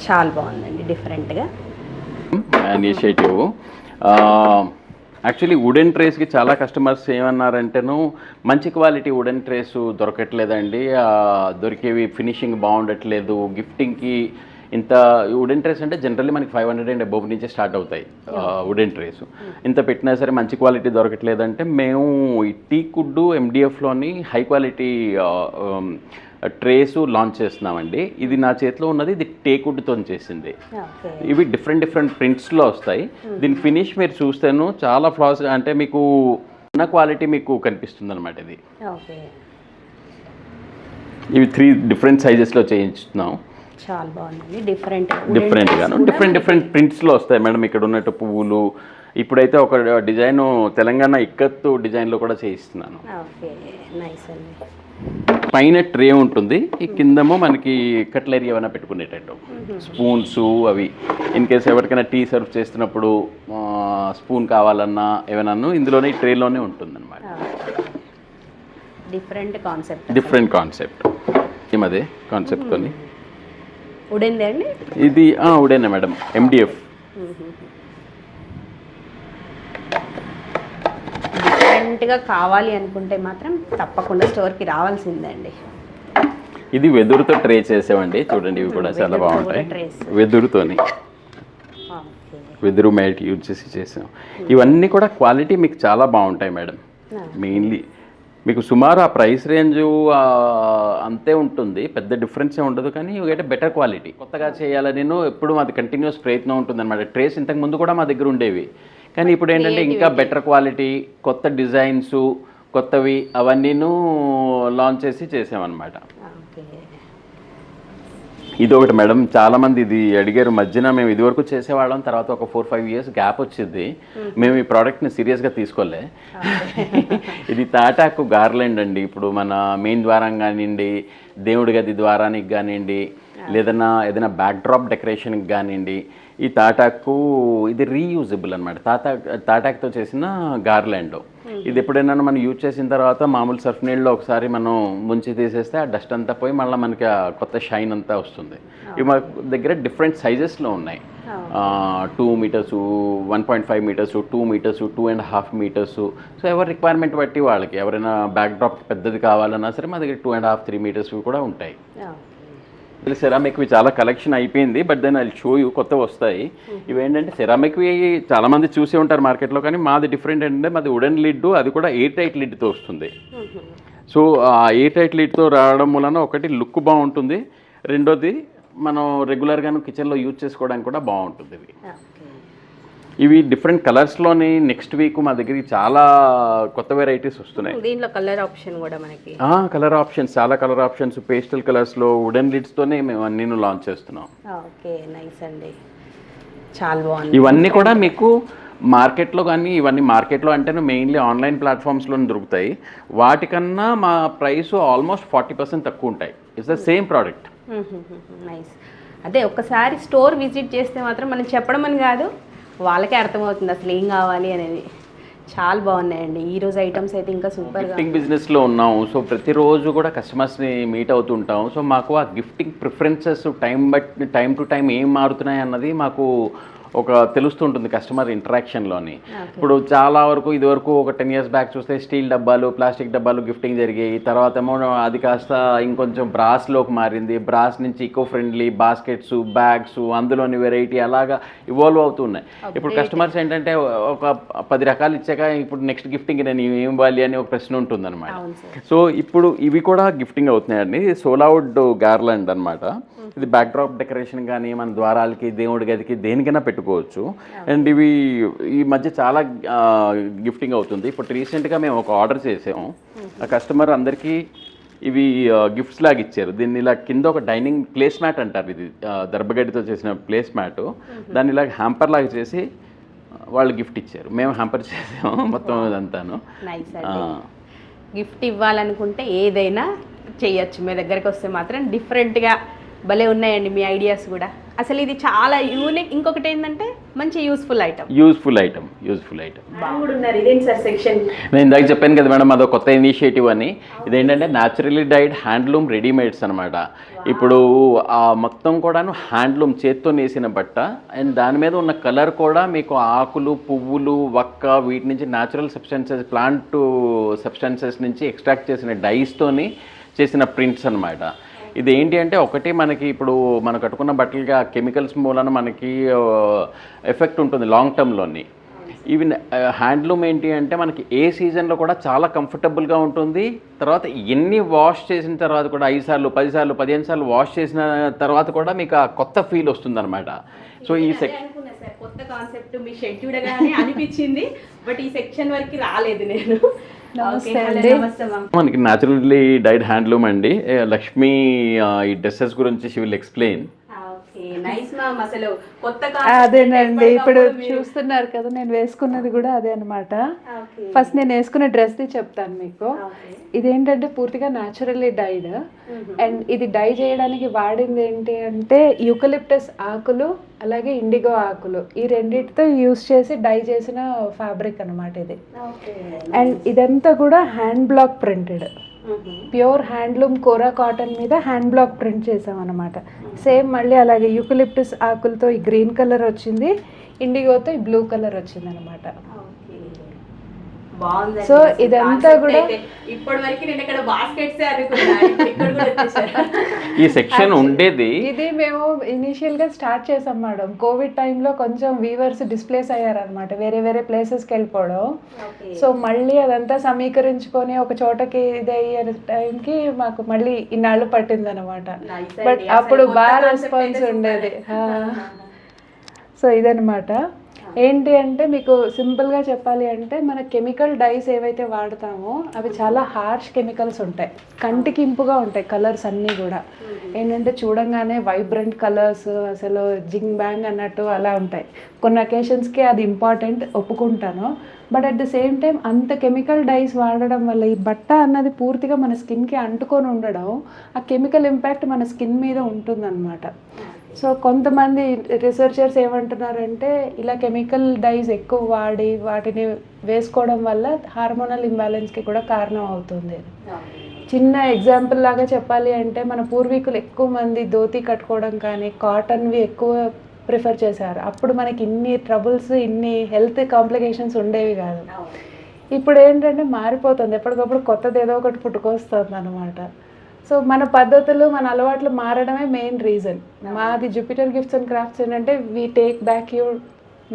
చాలా బాగుందండి డిఫరెంట్గా ఇనిషియేటివ్. యాక్చువల్లీ వుడెన్ ట్రేస్కి చాలా కస్టమర్స్ ఏమన్నారంటేను మంచి క్వాలిటీ వుడెన్ ట్రేస్ దొరకట్లేదండి, దొరికేవి ఫినిషింగ్ బాగుండట్లేదు, గిఫ్టింగ్కి ఇంత వుడెన్ ట్రేస్ అంటే జనరల్లీ మనకి 500 అండ్ అబోవ్ నుంచే స్టార్ట్ అవుతాయి వుడెన్ ట్రేస్. ఇంత పెట్టినా సరే మంచి క్వాలిటీ దొరకట్లేదంటే మేము ఈ టీకుడ్ MDFలోని హై క్వాలిటీ ట్రేస్ లాంచ్ చేస్తున్నామండి. ఇది నా చేతిలో ఉన్నది, ఇది టేకుడ్తో చేసింది. ఇవి డిఫరెంట్ ప్రింట్స్లో వస్తాయి. దీని ఫినిష్ మీరు చూస్తేను చాలా ఫ్లాస్, అంటే మీకు ఉన్న క్వాలిటీ మీకు కనిపిస్తుంది అనమాట. ఇది ఇవి 3 డిఫరెంట్ సైజెస్లో చేయించుతున్నాం. చాలా బాగుంది డిఫరెంట్గాను డిఫరెంట్ ప్రింట్స్లో వస్తాయి మేడం. ఇక్కడ ఉన్నట్టు పువ్వులు, ఇప్పుడైతే ఒక డిజైన్ తెలంగాణ ఇక్కత్తు డిజైన్లో కూడా చేయిస్తున్నాను. పైన ట్రే ఉంటుంది, ఈ కిందమో మనకి కట్లరీ ఏమైనా పెట్టుకునేటట్టు స్పూన్స్ అవి ఇన్ కేస్ ఎవరికైనా టీ సర్వ్ చేస్తున్నప్పుడు స్పూన్ కావాలన్నా ఏమైనా ఇందులోనే ఈ ట్రేలోనే ఉంటుంది అనమాట. డిఫరెంట్ కాన్సెప్ట్ అదే కాన్సెప్ట్తోని. ఉడెన్దే అండి ఇది? ఉడేనే మేడం, MDF. డిఫరెంట్గా కావాలి అనుకుంటే మాత్రం తప్పకుండా స్టోర్కి రావాల్సిందే అండి. ఇది వెదురుతో ట్రే చేసామండి, చూడండి ఇవి కూడా చాలా బాగుంటాయి. వెదురుతోని, వెదురు మ్యాట్ యూజ్ చేసి చేసాం. ఇవన్నీ కూడా క్వాలిటీ మీకు చాలా బాగుంటాయి మేడం. మెయిన్లీ మీకు సుమారు ఆ ప్రైస్ రేంజ్ అంతే ఉంటుంది, పెద్ద డిఫరెన్సే ఉండదు, కానీ యూ గెట్ బెటర్ క్వాలిటీ. కొత్తగా చేయాలని ఎప్పుడు మాది కంటిన్యూస్ ప్రయత్నం ఉంటుంది అనమాట. ట్రేస్ ఇంతకు ముందు కూడా మా దగ్గర ఉండేవి, కానీ ఇప్పుడు ఏంటంటే ఇంకా బెటర్ క్వాలిటీ, కొత్త డిజైన్స్, కొత్తవి అవన్నీను లాంచ్ చేసామన్నమాట. ఇది ఒకటి మేడం, చాలామంది ఇది అడిగారు. మధ్యన మేము ఇదివరకు చేసేవాళ్ళం, తర్వాత ఒక 4-5 years గ్యాప్ వచ్చింది. మేము ఈ ప్రోడక్ట్ని సీరియస్గా తీసుకోలే. ఇది తాటాకు గార్లెండ్ అండి. ఇప్పుడు మన మెయిన్ ద్వారం కానివ్వండి, దేవుడి గది ద్వారానికి కానివ్వండి, ఏదైనా బ్యాక్డ్రాప్ డెకరేషన్కి కానివ్వండి, ఈ తాటాకు ఇది రీయూజబుల్ అనమాట. తాటాకుతో చేసిన గార్లాండ్. ఇది ఎప్పుడైనా మనం యూజ్ చేసిన తర్వాత మామూలు సర్ఫ్ నీళ్ళలో ఒకసారి మనం ముంచి తీసేస్తే ఆ డస్ట్ అంతా పోయి మళ్ళీ మనకి ఆ కొత్త షైన్ అంతా వస్తుంది. ఇవి మా దగ్గర డిఫరెంట్ సైజెస్లో ఉన్నాయి. 2 meters, 1.5 meters, 2 meters, 2.5 meters. So ఎవరి రిక్వైర్మెంట్ బట్టి వాళ్ళకి, ఎవరైనా బ్యాక్డ్రాప్ పెద్దది కావాలన్నా సరే మా దగ్గర 2.5-3 meters కూడా ఉంటాయి. సెరామిక్వి చాలా కలెక్షన్ అయిపోయింది, but then I show you కొత్త వస్తాయి. ఇవేంటంటే సెరామిక్వి చాలామంది చూసే ఉంటారు మార్కెట్లో, కానీ మాది డిఫరెంట్ ఏంటంటే మాది వుడెన్ లిడ్, అది కూడా ఎయిర్ టైట్ లిడ్తో వస్తుంది. సో ఆ ఎయిర్ టైట్ లిడ్తో రావడం వలన ఒకటి లుక్ బాగుంటుంది, రెండోది మనం రెగ్యులర్గాను కిచెన్లో యూజ్ చేసుకోవడానికి కూడా బాగుంటుంది. ఇవి డిఫరెంట్ కలర్స్లోని నెక్స్ట్ వీక్ మా దగ్గరికి చాలా కొత్త వెరైటీస్ వస్తున్నాయి. దీంట్లో కలర్ ఆప్షన్ కూడా మనకి కలర్ ఆప్షన్స్, చాలా కలర్ ఆప్షన్స్, పేస్టల్ కలర్స్లో వుడెన్ లిడ్స్తోనే మేము అన్నీ లాంచ్ చేస్తున్నాం. ఓకే, నైస్ అండి, చాలా బాగుంది. ఇవన్నీ కూడా మీకు మార్కెట్లో కానీ, ఇవన్నీ మార్కెట్లో అంటే మెయిన్లీ ఆన్లైన్ ప్లాట్ఫామ్స్లో దొరుకుతాయి. వాటికన్నా మా ప్రైస్ ఆల్మోస్ట్ 40% తక్కువ ఉంటాయి. It's the same product. Nice. అదే ఒక్కసారి స్టోర్ విజిట్ చేస్తే మాత్రం మనం చెప్పడం అని కాదు, వాళ్ళకే అర్థమవుతుంది అసలు ఏం కావాలి అనేది. చాలా బాగున్నాయండి ఈరోజు ఐటమ్స్ అయితే, ఇంకా సూపర్. గిఫ్టింగ్ బిజినెస్లో ఉన్నాము, సో ప్రతిరోజు కూడా కస్టమర్స్ని మీట్ అవుతుంటాం. సో మాకు ఆ gifting preferences time to time ఏం మారుతున్నాయి అన్నది మాకు ఒక తెలుస్తుంటుంది కస్టమర్ ఇంటరాక్షన్లోని. ఇప్పుడు చాలా వరకు ఇదివరకు ఒక 10 years బ్యాక్ చూస్తే స్టీల్ డబ్బాలు, ప్లాస్టిక్ డబ్బాలు గిఫ్టింగ్ జరిగాయి. తర్వాత ఏమో అది కాస్త ఇంకొంచెం బ్రాస్లోకి మారింది. బ్రాస్ నుంచి ఈకో ఫ్రెండ్లీ బాస్కెట్స్, బ్యాగ్స్, అందులోని వెరైటీ అలాగా ఇవాల్వ్ అవుతున్నాయి. ఇప్పుడు కస్టమర్స్ ఏంటంటే ఒక 10 రకాలు ఇచ్చాక ఇప్పుడు నెక్స్ట్ గిఫ్టింగ్ నేను ఏం ఇవ్వాలి అని ఒక ప్రశ్న ఉంటుందన్నమాట. సో ఇప్పుడు ఇవి కూడా గిఫ్టింగ్ అవుతున్నాయండి. సోలావుడ్ గార్లాండ్ అనమాట. ఇది బ్యాక్డ్రాప్ డెకరేషన్ కానీ, మన ద్వారాలకి, దేవుడి గదికి, దేనికైనా పెట్టుకోవచ్చు. అండ్ ఇవి ఈ మధ్య చాలా గిఫ్టింగ్ అవుతుంది. ఇప్పుడు రీసెంట్గా మేము ఒక ఆర్డర్ చేసాము. ఆ కస్టమర్ అందరికీ ఇవి గిఫ్ట్స్ లాగా ఇచ్చారు. దీన్ని ఇలా కింద ఒక డైనింగ్ ప్లేస్ మ్యాట్ అంటారు, ఇది దర్భగడ్డితో చేసిన ప్లేస్ మ్యాట్. దాన్ని ఇలా హ్యాంపర్ లాగా చేసి వాళ్ళు గిఫ్ట్ ఇచ్చారు. మేము హ్యాంపర్ చేసాము మొత్తం ఇదంతాను. గిఫ్ట్ ఇవ్వాలనుకుంటే ఏదైనా చేయొచ్చు, మీ దగ్గరికి వస్తే మాత్రం డిఫరెంట్గా భలే ఉన్నాయండి మీ ఐడియాస్ కూడా. అసలు ఇది చాలా యూనిక్. ఇంకొకటి ఏంటంటే మంచి యూస్ఫుల్ ఐటమ్. బాగున్నారు. ఇదేంటి సార్ సెక్షన్? నేను ఇందాక చెప్పాను కదా మేడం, అదొక కొత్త ఇనిషియేటివ్ అని. ఇదేంటంటే న్యాచురలీ డైడ్ హ్యాండ్లూమ్ రెడీమేడ్స్ అనమాట. ఇప్పుడు మొత్తం కూడాను హ్యాండ్లూమ్, చేత్తో నేసిన బట్ట. అండ్ దాని మీద ఉన్న కలర్ కూడా మీకు ఆకులు, పువ్వులు, వక్క, వీటి నుంచి న్యాచురల్ సబ్స్టెన్సెస్, ప్లాంట్ సబ్స్టెన్సెస్ నుంచి ఎక్స్ట్రాక్ట్ చేసిన డైస్తోని చేసిన ప్రింట్స్ అనమాట. ఇది ఏంటి అంటే ఒకటి మనకి ఇప్పుడు మనం కట్టుకున్న బట్టలకి ఆ కెమికల్స్ మూలన మనకి ఎఫెక్ట్ ఉంటుంది లాంగ్ టర్మ్లోని. ఇవి హ్యాండ్లూమ్ ఏంటి అంటే మనకి ఏ సీజన్లో కూడా చాలా కంఫర్టబుల్గా ఉంటుంది. తర్వాత ఎన్ని వాష్ చేసిన తర్వాత కూడా 5 సార్లు, 10 సార్లు, 15 సార్లు వాష్ చేసిన తర్వాత కూడా మీకు ఆ కొత్త ఫీల్ వస్తుంది అనమాట. సో ఈ కొత్త కాన్సెప్ట్ మీ షెడ్యూల్ గానే అనిపించింది, బట్ ఈ సెక్షన్ వరకు రాలేదు నేను. మనకి న్యాచురల్లీ డైడ్ హ్యాండ్లూమ్ అండి. లక్ష్మి ఈ డ్రెస్సెస్ గురించి షీ విల్ ఎక్స్ప్లెయిన్. అదేనండి, ఇప్పుడు చూస్తున్నారు కదా నేను వేసుకున్నది కూడా అదే అనమాట. ఫస్ట్ నేను వేసుకున్న డ్రెస్ది చెప్తాను మీకు. ఇదేంటంటే పూర్తిగా న్యాచురల్లీ డైడ్. అండ్ ఇది డై చేయడానికి వాడింది ఏంటి అంటే యూకలిప్టస్ ఆకులు, అలాగే ఇండిగో ఆకులు, ఈ రెండింటితో యూస్ చేసి డై చేసిన ఫ్యాబ్రిక్ అనమాట ఇది. అండ్ ఇదంతా కూడా hand block printed, pure handloom kora cotton మీద హ్యాండ్ బ్లాక్ ప్రింట్ చేసాం అనమాట. సేమ్ మళ్ళీ అలాగే యూకలిప్టస్ ఆకులతో ఈ గ్రీన్ కలర్ వచ్చింది, ఇండిగోతో ఈ బ్లూ కలర్ వచ్చింది అనమాట. బాగుంది. సో ఇదంతా కూడా ఇప్పటి వరకు నేను ఇక్కడ బాస్కెట్స్ అనుకున్నా, ఇక్కడ కూడా వచ్చేసారు. ఈ సెక్షన్ ఉండేది ఇది మేము ఇనిషియల్ గా స్టార్ట్ చేసాం మేడం. కోవిడ్ టైంలో కొంచెం వీవర్స్ డిస్ప్లేస్ అయ్యారనమాట, వేరే వేరే ప్లేసెస్కి వెళ్ళిపోవడం. సో మళ్ళీ అదంతా సమీకరించుకొని ఒక చోటకి ఇది అయ్యే టైంకి మాకు మళ్ళీ ఇన్నాళ్ళు పట్టింది అనమాట. బట్ అప్పుడు బాగా రెస్పాన్స్ ఉండేది. సో ఇదనమాట. ఏంటి అంటే మీకు సింపుల్గా చెప్పాలి అంటే మన కెమికల్ డైస్ ఏవైతే వాడతామో అవి చాలా హార్ష్ కెమికల్స్ ఉంటాయి, కంటికి ఇంపుగా ఉంటాయి కలర్స్ అన్నీ కూడా. ఏంటంటే చూడంగానే వైబ్రెంట్ కలర్స్, అసలు జింగ్ బ్యాంగ్ అన్నట్టు అలా ఉంటాయి. కొన్ని అకేషన్స్కి అది ఇంపార్టెంట్, ఒప్పుకుంటాను. But at the same time అంత కెమికల్ డైస్ వాడడం వల్ల ఈ బట్ట అన్నది పూర్తిగా మన స్కిన్కి అంటుకొని ఉండడం, ఆ కెమికల్ ఇంపాక్ట్ మన స్కిన్ మీద ఉంటుందన్నమాట. సో కొంతమంది రీసెర్చర్స్ ఏమంటున్నారంటే ఇలా కెమికల్ డైస్ ఎక్కువ వాడి వాటిని వేసుకోవడం వల్ల హార్మోనల్ ఇంబ్యాలెన్స్కి కూడా కారణం అవుతుంది. చిన్న ఎగ్జాంపుల్ లాగా చెప్పాలి అంటే మన పూర్వీకులు ఎక్కువ మంది ధోతి కట్టుకోవడం కానీ కాటన్వి ఎక్కువ ప్రిఫర్ చేశారు. అప్పుడు మనకి ఇన్ని ట్రబుల్స్, ఇన్ని హెల్త్ కాంప్లికేషన్స్ ఉండేవి కాదు. ఇప్పుడు ఏంటంటే మారిపోతుంది, ఎప్పటికప్పుడు కొత్తది ఏదో ఒకటి పుట్టుకొస్తుంది అనమాట. సో మన పద్ధతులు, మన అలవాట్లు మారడమే మెయిన్ రీజన్. మాది జూపిటర్ గిఫ్ట్స్ అండ్ క్రాఫ్ట్స్ ఏంటంటే వీ టేక్ బ్యాక్ యూ,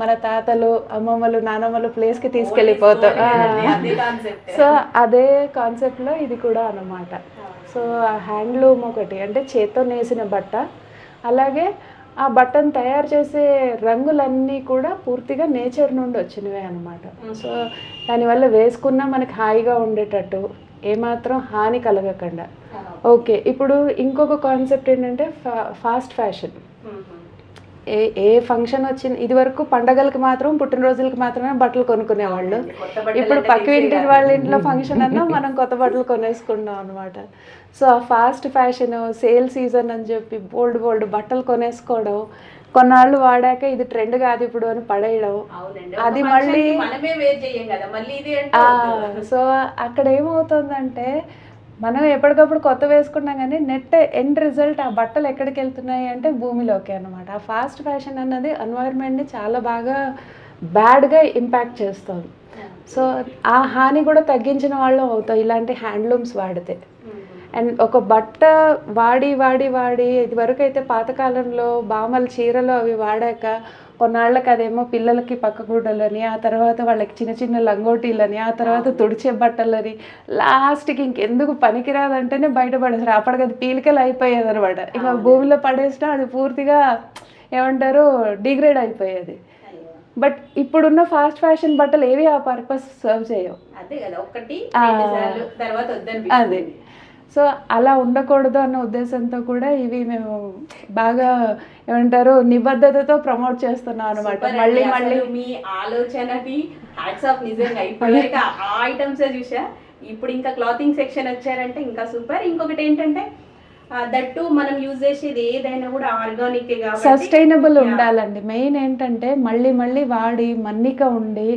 మన తాతలు, అమ్మమ్మలు, నానమ్మలు ప్లేస్కి తీసుకెళ్ళిపోతాం. సో అదే కాన్సెప్ట్లో ఇది కూడా అన్నమాట. సో హ్యాండ్లూమ్ ఒకటి అంటే చేత్తో నేసిన బట్ట, అలాగే ఆ బట్టను తయారు చేసే రంగులన్నీ కూడా పూర్తిగా నేచర్ నుండి వచ్చినవే అనమాట. సో దానివల్ల వేసుకున్నా మనకి హాయిగా ఉండేటట్టు, ఏమాత్రం హాని కలగకుండా. ఓకే, ఇప్పుడు ఇంకొక కాన్సెప్ట్ ఏంటంటే ఫాస్ట్ ఫ్యాషన్. ఏ ఫంక్షన్ వచ్చిన ఇది వరకు పండగలకి మాత్రం, పుట్టినరోజులకి మాత్రమే బట్టలు కొనుక్కునేవాళ్ళు. ఇప్పుడు పక్క ఇంటి వాళ్ళ ఇంట్లో ఫంక్షన్ అన్నా మనం కొత్త బట్టలు కొనేసుకున్నాం అనమాట. సో ఆ ఫాస్ట్ ఫ్యాషన్, సేల్ సీజన్ అని చెప్పి బోల్డ్ బట్టలు కొనేసుకోవడం, కొన్నాళ్ళు వాడాక ఇది ట్రెండ్ కాదు ఇప్పుడు అని పడేయడం, అది మళ్ళీ సో అక్కడ ఏమవుతుందంటే మనం ఎప్పటికప్పుడు కొత్త వేసుకున్నాం కానీ నెట్ ఎండ్ రిజల్ట్ ఆ బట్టలు ఎక్కడికి వెళ్తున్నాయి అంటే భూమిలోకి అనమాట. ఆ ఫాస్ట్ ఫ్యాషన్ అన్నది ఎన్వైర్న్మెంట్ని చాలా బాగా బ్యాడ్గా ఇంపాక్ట్ చేస్తుంది. సో ఆ హాని కూడా తగ్గించిన వాళ్ళు అవుతాం ఇలాంటి హ్యాండ్లూమ్స్ వాడితే. అండ్ ఒక బట్ట వాడి ఇది వరకు అయితే పాతకాలంలో బామలు చీరలు అవి వాడాక కొన్నాళ్ళకి అదేమో పిల్లలకి పక్క గుడ్డలని, ఆ తర్వాత వాళ్ళకి చిన్న చిన్న లంగోటీలని, ఆ తర్వాత తుడిచే బట్టలని, లాస్ట్కి ఇంకెందుకు పనికిరాదంటేనే బయటపడేసారు. అప్పటికి అది పీలికలు అయిపోయేది అనమాట. ఇక భూమిలో పడేసినా అది పూర్తిగా ఏమంటారు డిగ్రేడ్ అయిపోయేది. బట్ ఇప్పుడున్న ఫాస్ట్ ఫ్యాషన్ బట్టలు ఏవి ఆ పర్పస్ సర్వ్ చేయవు. అదే, సో అలా ఉండకూడదు అన్న ఉద్దేశంతో కూడా ఇవి మేము బాగా ఏమంటారు నిబద్ధతతో ప్రమోట్ చేస్తున్నాం అనమాట. మళ్ళీ మీ ఆలోచనకి హ్యాట్స్ ఆఫ్ నిజంగా. ఇప్పటివరకు ఆ ఐటమ్స్ చూసా, ఇప్పుడు ఇంకా క్లాతింగ్ సెక్షన్ వచ్చారంటే ఇంకా సూపర్. ఇంకొకటి ఏంటంటే దట్టు మనం యూజ్ చేసేది ఏదైనా కూడా ఆర్గానిక్, సస్టైనబుల్ ఉండాలండి. మెయిన్ ఏంటంటే మళ్ళీ వాడి మన్నిక ఉండి,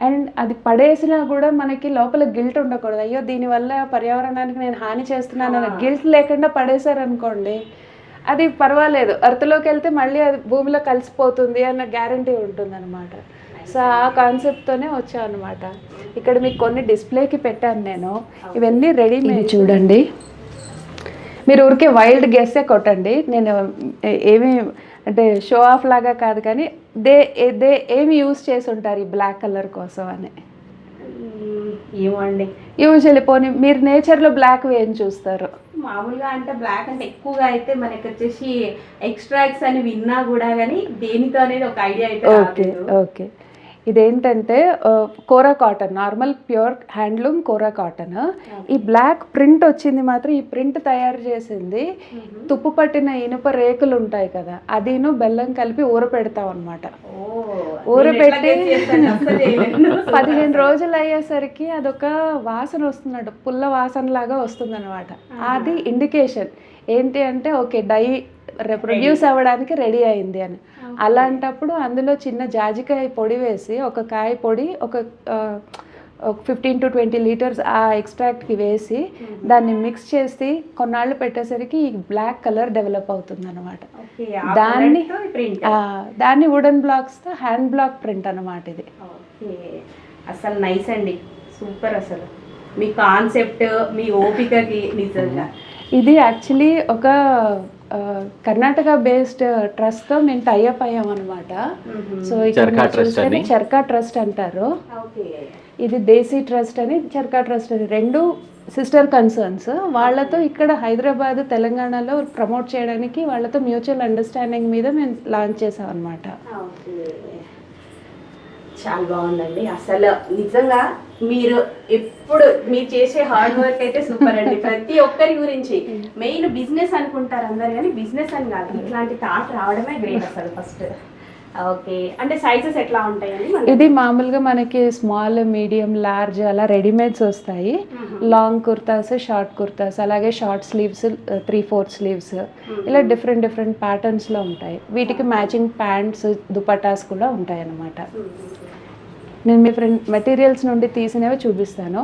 అండ్ అది పడేసినా కూడా మనకి లోపల గిల్ట్ ఉండకూడదు. అయ్యో దీనివల్ల పర్యావరణానికి నేను హాని చేస్తున్నాను అన్న గిల్ట్ లేకుండా పడేశారనుకోండి, అది పర్వాలేదు, అర్త్లోకి వెళ్తే మళ్ళీ అది భూమిలో కలిసిపోతుంది అన్న గ్యారంటీ ఉంటుంది అనమాట. సో ఆ కాన్సెప్ట్తోనే వచ్చా అనమాట. ఇక్కడ మీకు కొన్ని డిస్ప్లేకి పెట్టాను నేను. ఇవన్నీ రెడీమేడ్ చూడండి, మీరు ఊరికే వైల్డ్ గెస్సే కొట్టండి. నేను ఏమి అంటే షో ఆఫ్ లాగా కాదు, కానీ దే ఏమి యూజ్ చేసి ఉంటారు ఈ బ్లాక్ కలర్ కోసం అని. ఏమండి యూజువల్లీ పోనీ మీరు నేచర్లో బ్లాక్ ఏం చూస్తారు? మామూలుగా అంటే బ్లాక్ అంటే ఎక్కువగా అయితే మనకి వచ్చేసి ఎక్స్ట్రాక్ట్స్ అని విన్నా కూడా, కానీ దేనితో అనేది ఒక ఐడియా అయితే. ఓకే, ఇదేంటంటే కోరా cotton, normal pure handloom kora cotton. ఈ బ్లాక్ ప్రింట్ వచ్చింది మాత్రం, ఈ ప్రింట్ తయారు చేసింది తుప్పు పట్టిన ఇనుప రేకులు ఉంటాయి కదా, అదిను బెల్లం కలిపి ఊరపెడతాం అనమాట. ఊరపెట్టి 15 రోజులు అయ్యేసరికి అదొక వాసన వస్తున్నట్టు, పుల్ల వాసన లాగా వస్తుంది అనమాట. అది ఇండికేషన్ ఏంటి అంటే ఓకే డై ప్రొడ్యూస్ అవ్వడానికి రెడీ అయింది అని. అలాంటప్పుడు అందులో చిన్న జాజికాయ పొడి వేసి, ఒక కాయ పొడి ఒక 15 to 20 లీటర్స్ ఆ ఎక్స్ట్రాక్ట్కి వేసి దాన్ని మిక్స్ చేసి కొన్నాళ్ళు పెట్టేసరికి ఈ బ్లాక్ కలర్ డెవలప్ అవుతుంది అనమాట. దాన్ని వుడెన్ బ్లాక్స్తో హ్యాండ్ బ్లాక్ ప్రింట్ అనమాట ఇది. అసలు నైస్ అండి, సూపర్ అసలు మీ కాన్సెప్ట్ మీ ఓపికకి నిజంగా. ఇది యాక్చువల్లీ ఒక కర్ణాటక బేస్డ్ ట్రస్ట్తో మేము టైఅప్ అయ్యాం అనమాట. సో ఇక్కడ చర్కా ట్రస్ట్ అంటారు, ఇది దేశీ ట్రస్ట్ అని చర్కా ట్రస్ట్ అని, రెండు సిస్టర్ కన్సర్న్స్. వాళ్ళతో ఇక్కడ హైదరాబాద్ తెలంగాణలో ప్రమోట్ చేయడానికి వాళ్ళతో మ్యూచువల్ అండర్స్టాండింగ్ మీద మేము లాంచ్ చేసాం అనమాట. చాలా బాగుందండి అసలు నిజంగా. మీరు ఎప్పుడు మీరు చేసే హార్డ్ వర్క్ అయితే సూపర్ అండి. ప్రతి ఒక్కరి గురించి మెయిన్ బిజినెస్ అనుకుంటారు అందరు, కానీ బిజినెస్ అని కాదు, ఇట్లాంటి థాట్ రావడమే గ్రేట్ అసలు ఫస్ట్. ఓకే, అంటే సైజెస్ ఎట్లా ఉంటాయండి? ఇది మామూలుగా మనకి స్మాల్, మీడియం, లార్జ్ అలా రెడీమేడ్స్ వస్తాయి. లాంగ్ కుర్తాస్, షార్ట్ కుర్తాస్, అలాగే షార్ట్ స్లీవ్స్, 3/4 స్లీవ్స్, ఇలా డిఫరెంట్ ప్యాటర్న్స్లో ఉంటాయి. వీటికి మ్యాచింగ్ ప్యాంట్స్, దుపటాస్ కూడా ఉంటాయి అన్నమాట. నేను మీ మెటీరియల్స్ నుండి తీసినవి చూపిస్తాను.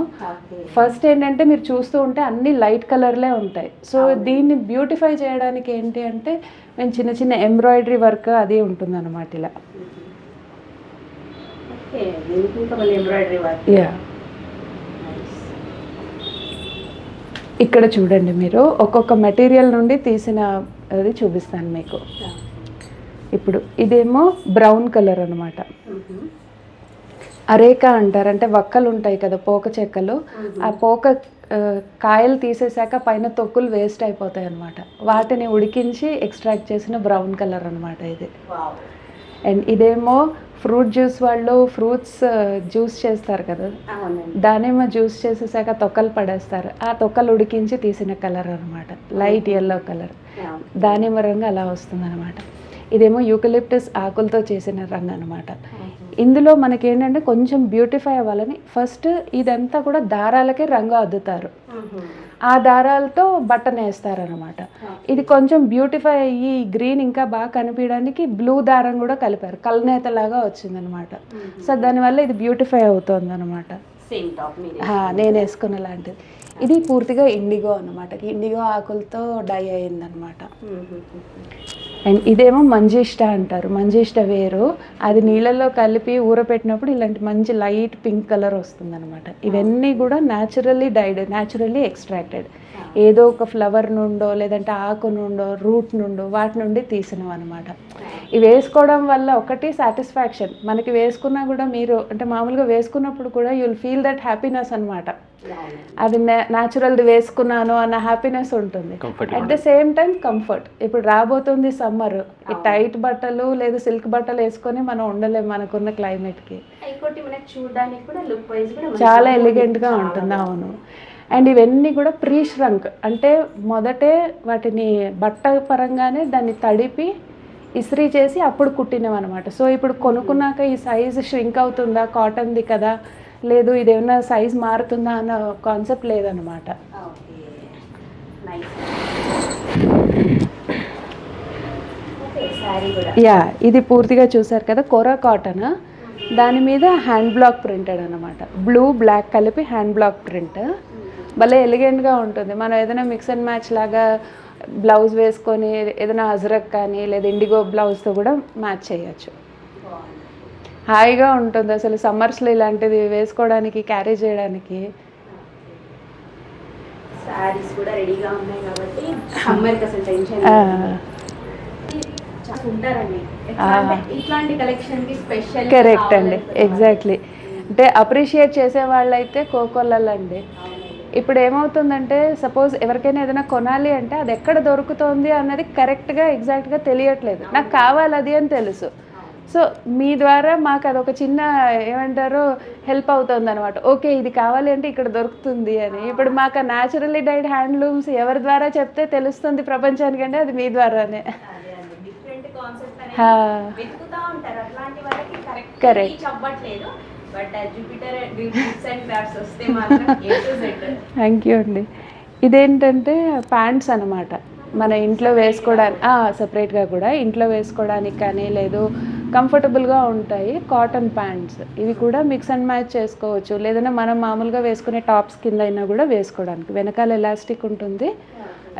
ఫస్ట్ ఏంటంటే మీరు చూస్తూ ఉంటే అన్ని లైట్ కలర్లే ఉంటాయి. సో దీన్ని బ్యూటిఫై చేయడానికి ఏంటి అంటే మేము చిన్న ఎంబ్రాయిడరీ వర్క్ అది ఉంటుంది అనమాట. ఇలా ఇక్కడ చూడండి, మీరు ఒక్కొక్క మెటీరియల్ నుండి తీసిన అది చూపిస్తాను మీకు. ఇప్పుడు ఇదేమో బ్రౌన్ కలర్ అనమాట. అరేక అంటారు, అంటే వక్కలు ఉంటాయి కదా, పోక చెక్కలు. ఆ పోక కాయలు తీసేసాక పైన తొక్కులు వేస్ట్ అయిపోతాయి అన్నమాట. వాటిని ఉడికించి ఎక్స్ట్రాక్ట్ చేసిన బ్రౌన్ కలర్ అనమాట ఇది. అండ్ ఇదేమో ఫ్రూట్ జ్యూస్, వాళ్ళు ఫ్రూట్స్ జ్యూస్ చేస్తారు కదా, దానేమో జ్యూస్ చేసేసాక తొక్కలు పడేస్తారు, ఆ తొక్కలు ఉడికించి తీసిన కలర్ అనమాట. లైట్ ఎల్లో కలర్, దానిమ్మ రంగు అలా వస్తుంది అనమాట. ఇదేమో యూకలిప్టస్ ఆకులతో చేసిన రంగు అనమాట. ఇందులో మనకి ఏంటంటే కొంచెం బ్యూటిఫై అవ్వాలని ఫస్ట్ ఇదంతా కూడా దారాలకే రంగు అద్దుతారు, ఆ దారాలతో బట్టన్ వేస్తారనమాట. ఇది కొంచెం బ్యూటిఫై అయ్యి గ్రీన్ ఇంకా బాగా కనిపించడానికి బ్లూ దారం కూడా కలిపారు, కల్నేతలాగా వచ్చిందనమాట. సో దానివల్ల ఇది బ్యూటిఫై అవుతుంది అనమాట. నేను వేసుకున్న లాంటిది. ఇది పూర్తిగా ఇండిగో అనమాట, ఇండిగో ఆకులతో డై అయిందనమాట. అండ్ ఇదేమో మంజిష్ట అంటారు, మంజిష్ట వేరు, అది నీళ్ళల్లో కలిపి ఊరపెట్టినప్పుడు ఇలాంటి మంచి లైట్ పింక్ కలర్ వస్తుంది అనమాట. ఇవన్నీ కూడా న్యాచురల్లీ డైడ్, న్యాచురల్లీ ఎక్స్ట్రాక్టెడ్, ఏదో ఒక ఫ్లవర్ నుండో లేదంటే ఆకు నుండో రూట్ నుండో వాటి నుండి తీసినవి అనమాట. ఇవి వేసుకోవడం వల్ల ఒకటి సాటిస్ఫాక్షన్, మనకి వేసుకున్నా కూడా మీరు అంటే మామూలుగా వేసుకున్నప్పుడు కూడా you will feel that happiness అనమాట. అది న్యాచురల్ది వేసుకున్నాను అన్న హ్యాపీనెస్ ఉంటుంది. At the same time comfort. ఇప్పుడు రాబోతుంది సమ్మర్, ఈ టైట్ బట్టలు లేదా సిల్క్ బట్టలు వేసుకొని మనం ఉండలేము మనకున్న క్లైమేట్కి. చాలా ఎలిగెంట్గా ఉంటుంది. అవును. అండ్ ఇవన్నీ కూడా ప్రీ ష్రంక్, అంటే మొదటే వాటిని బట్ట పరంగానే దాన్ని తడిపి ఇస్త్రీ చేసి అప్పుడు కుట్టినవి అనమాట. సో ఇప్పుడు కొనుక్కున్నాక ఈ సైజ్ ష్రింక్ అవుతుందా, కాటన్ది కదా, లేదు ఇదేమన్నా సైజ్ మారుతుందా అన్న కాన్సెప్ట్ లేదనమాట. యా, ఇది పూర్తిగా చూసారు కదా, కోరా కాటన్, దాని మీద హ్యాండ్ బ్లాక్ ప్రింటెడ్ అనమాట. బ్లూ బ్లాక్ కలిపి హ్యాండ్ బ్లాక్ ప్రింట్, భలే ఎలిగెంట్గా ఉంటుంది. మనం ఏదైనా మిక్స్ అండ్ మ్యాచ్ లాగా బ్లౌజ్ వేసుకొని ఏదైనా అజరక్ కానీ లేదా ఇండిగో బ్లౌజ్తో కూడా మ్యాచ్ చేయొచ్చు. హాయిగా ఉంటుంది అసలు సమ్మర్స్లో ఇలాంటిది వేసుకోవడానికి, క్యారీ చేయడానికి. సారీస్ కూడా రెడీగా ఉన్నాయి కాబట్టి సమ్మర్కి అసలు టెన్షన్ ఉంటారండి. ఇట్లాంటి కలెక్షన్కి స్పెషల్. కరెక్ట్ అండి, ఎగ్జాక్ట్లీ. అంటే అప్రిషియేట్ చేసే వాళ్ళైతే కోకొల్లండి. ఇప్పుడు ఏమవుతుందంటే సపోజ్ ఎవరికైనా ఏదైనా కొనాలి అంటే అది ఎక్కడ దొరుకుతుంది అన్నది కరెక్ట్గా ఎగ్జాక్ట్గా తెలియట్లేదు. నాకు కావాలి అది అని తెలుసు. సో మీ ద్వారా మాకు అదొక చిన్న ఏమంటారో హెల్ప్ అవుతుంది అనమాట. ఓకే ఇది కావాలి అంటే ఇక్కడ దొరుకుతుంది అని. ఇప్పుడు మాకు న్యాచురల్లీ డైడ్ హ్యాండ్లూమ్స్ ఎవరి ద్వారా చెప్తే తెలుస్తుంది ప్రపంచానికంటే అది మీ ద్వారానే. కరెక్ట్. థ్యాంక్ యూ అండి. ఇదేంటంటే ప్యాంట్స్ అనమాట, మన ఇంట్లో వేసుకోవడానికి సపరేట్గా కూడా ఇంట్లో వేసుకోవడానికి కానీ లేదు కంఫర్టబుల్గా ఉంటాయి కాటన్ ప్యాంట్స్. ఇవి కూడా మిక్స్ అండ్ మ్యాచ్ చేసుకోవచ్చు, లేదంటే మనం మామూలుగా వేసుకునే టాప్స్ కింద అయినా కూడా వేసుకోవడానికి. వెనకాల ఎలాస్టిక్ ఉంటుంది,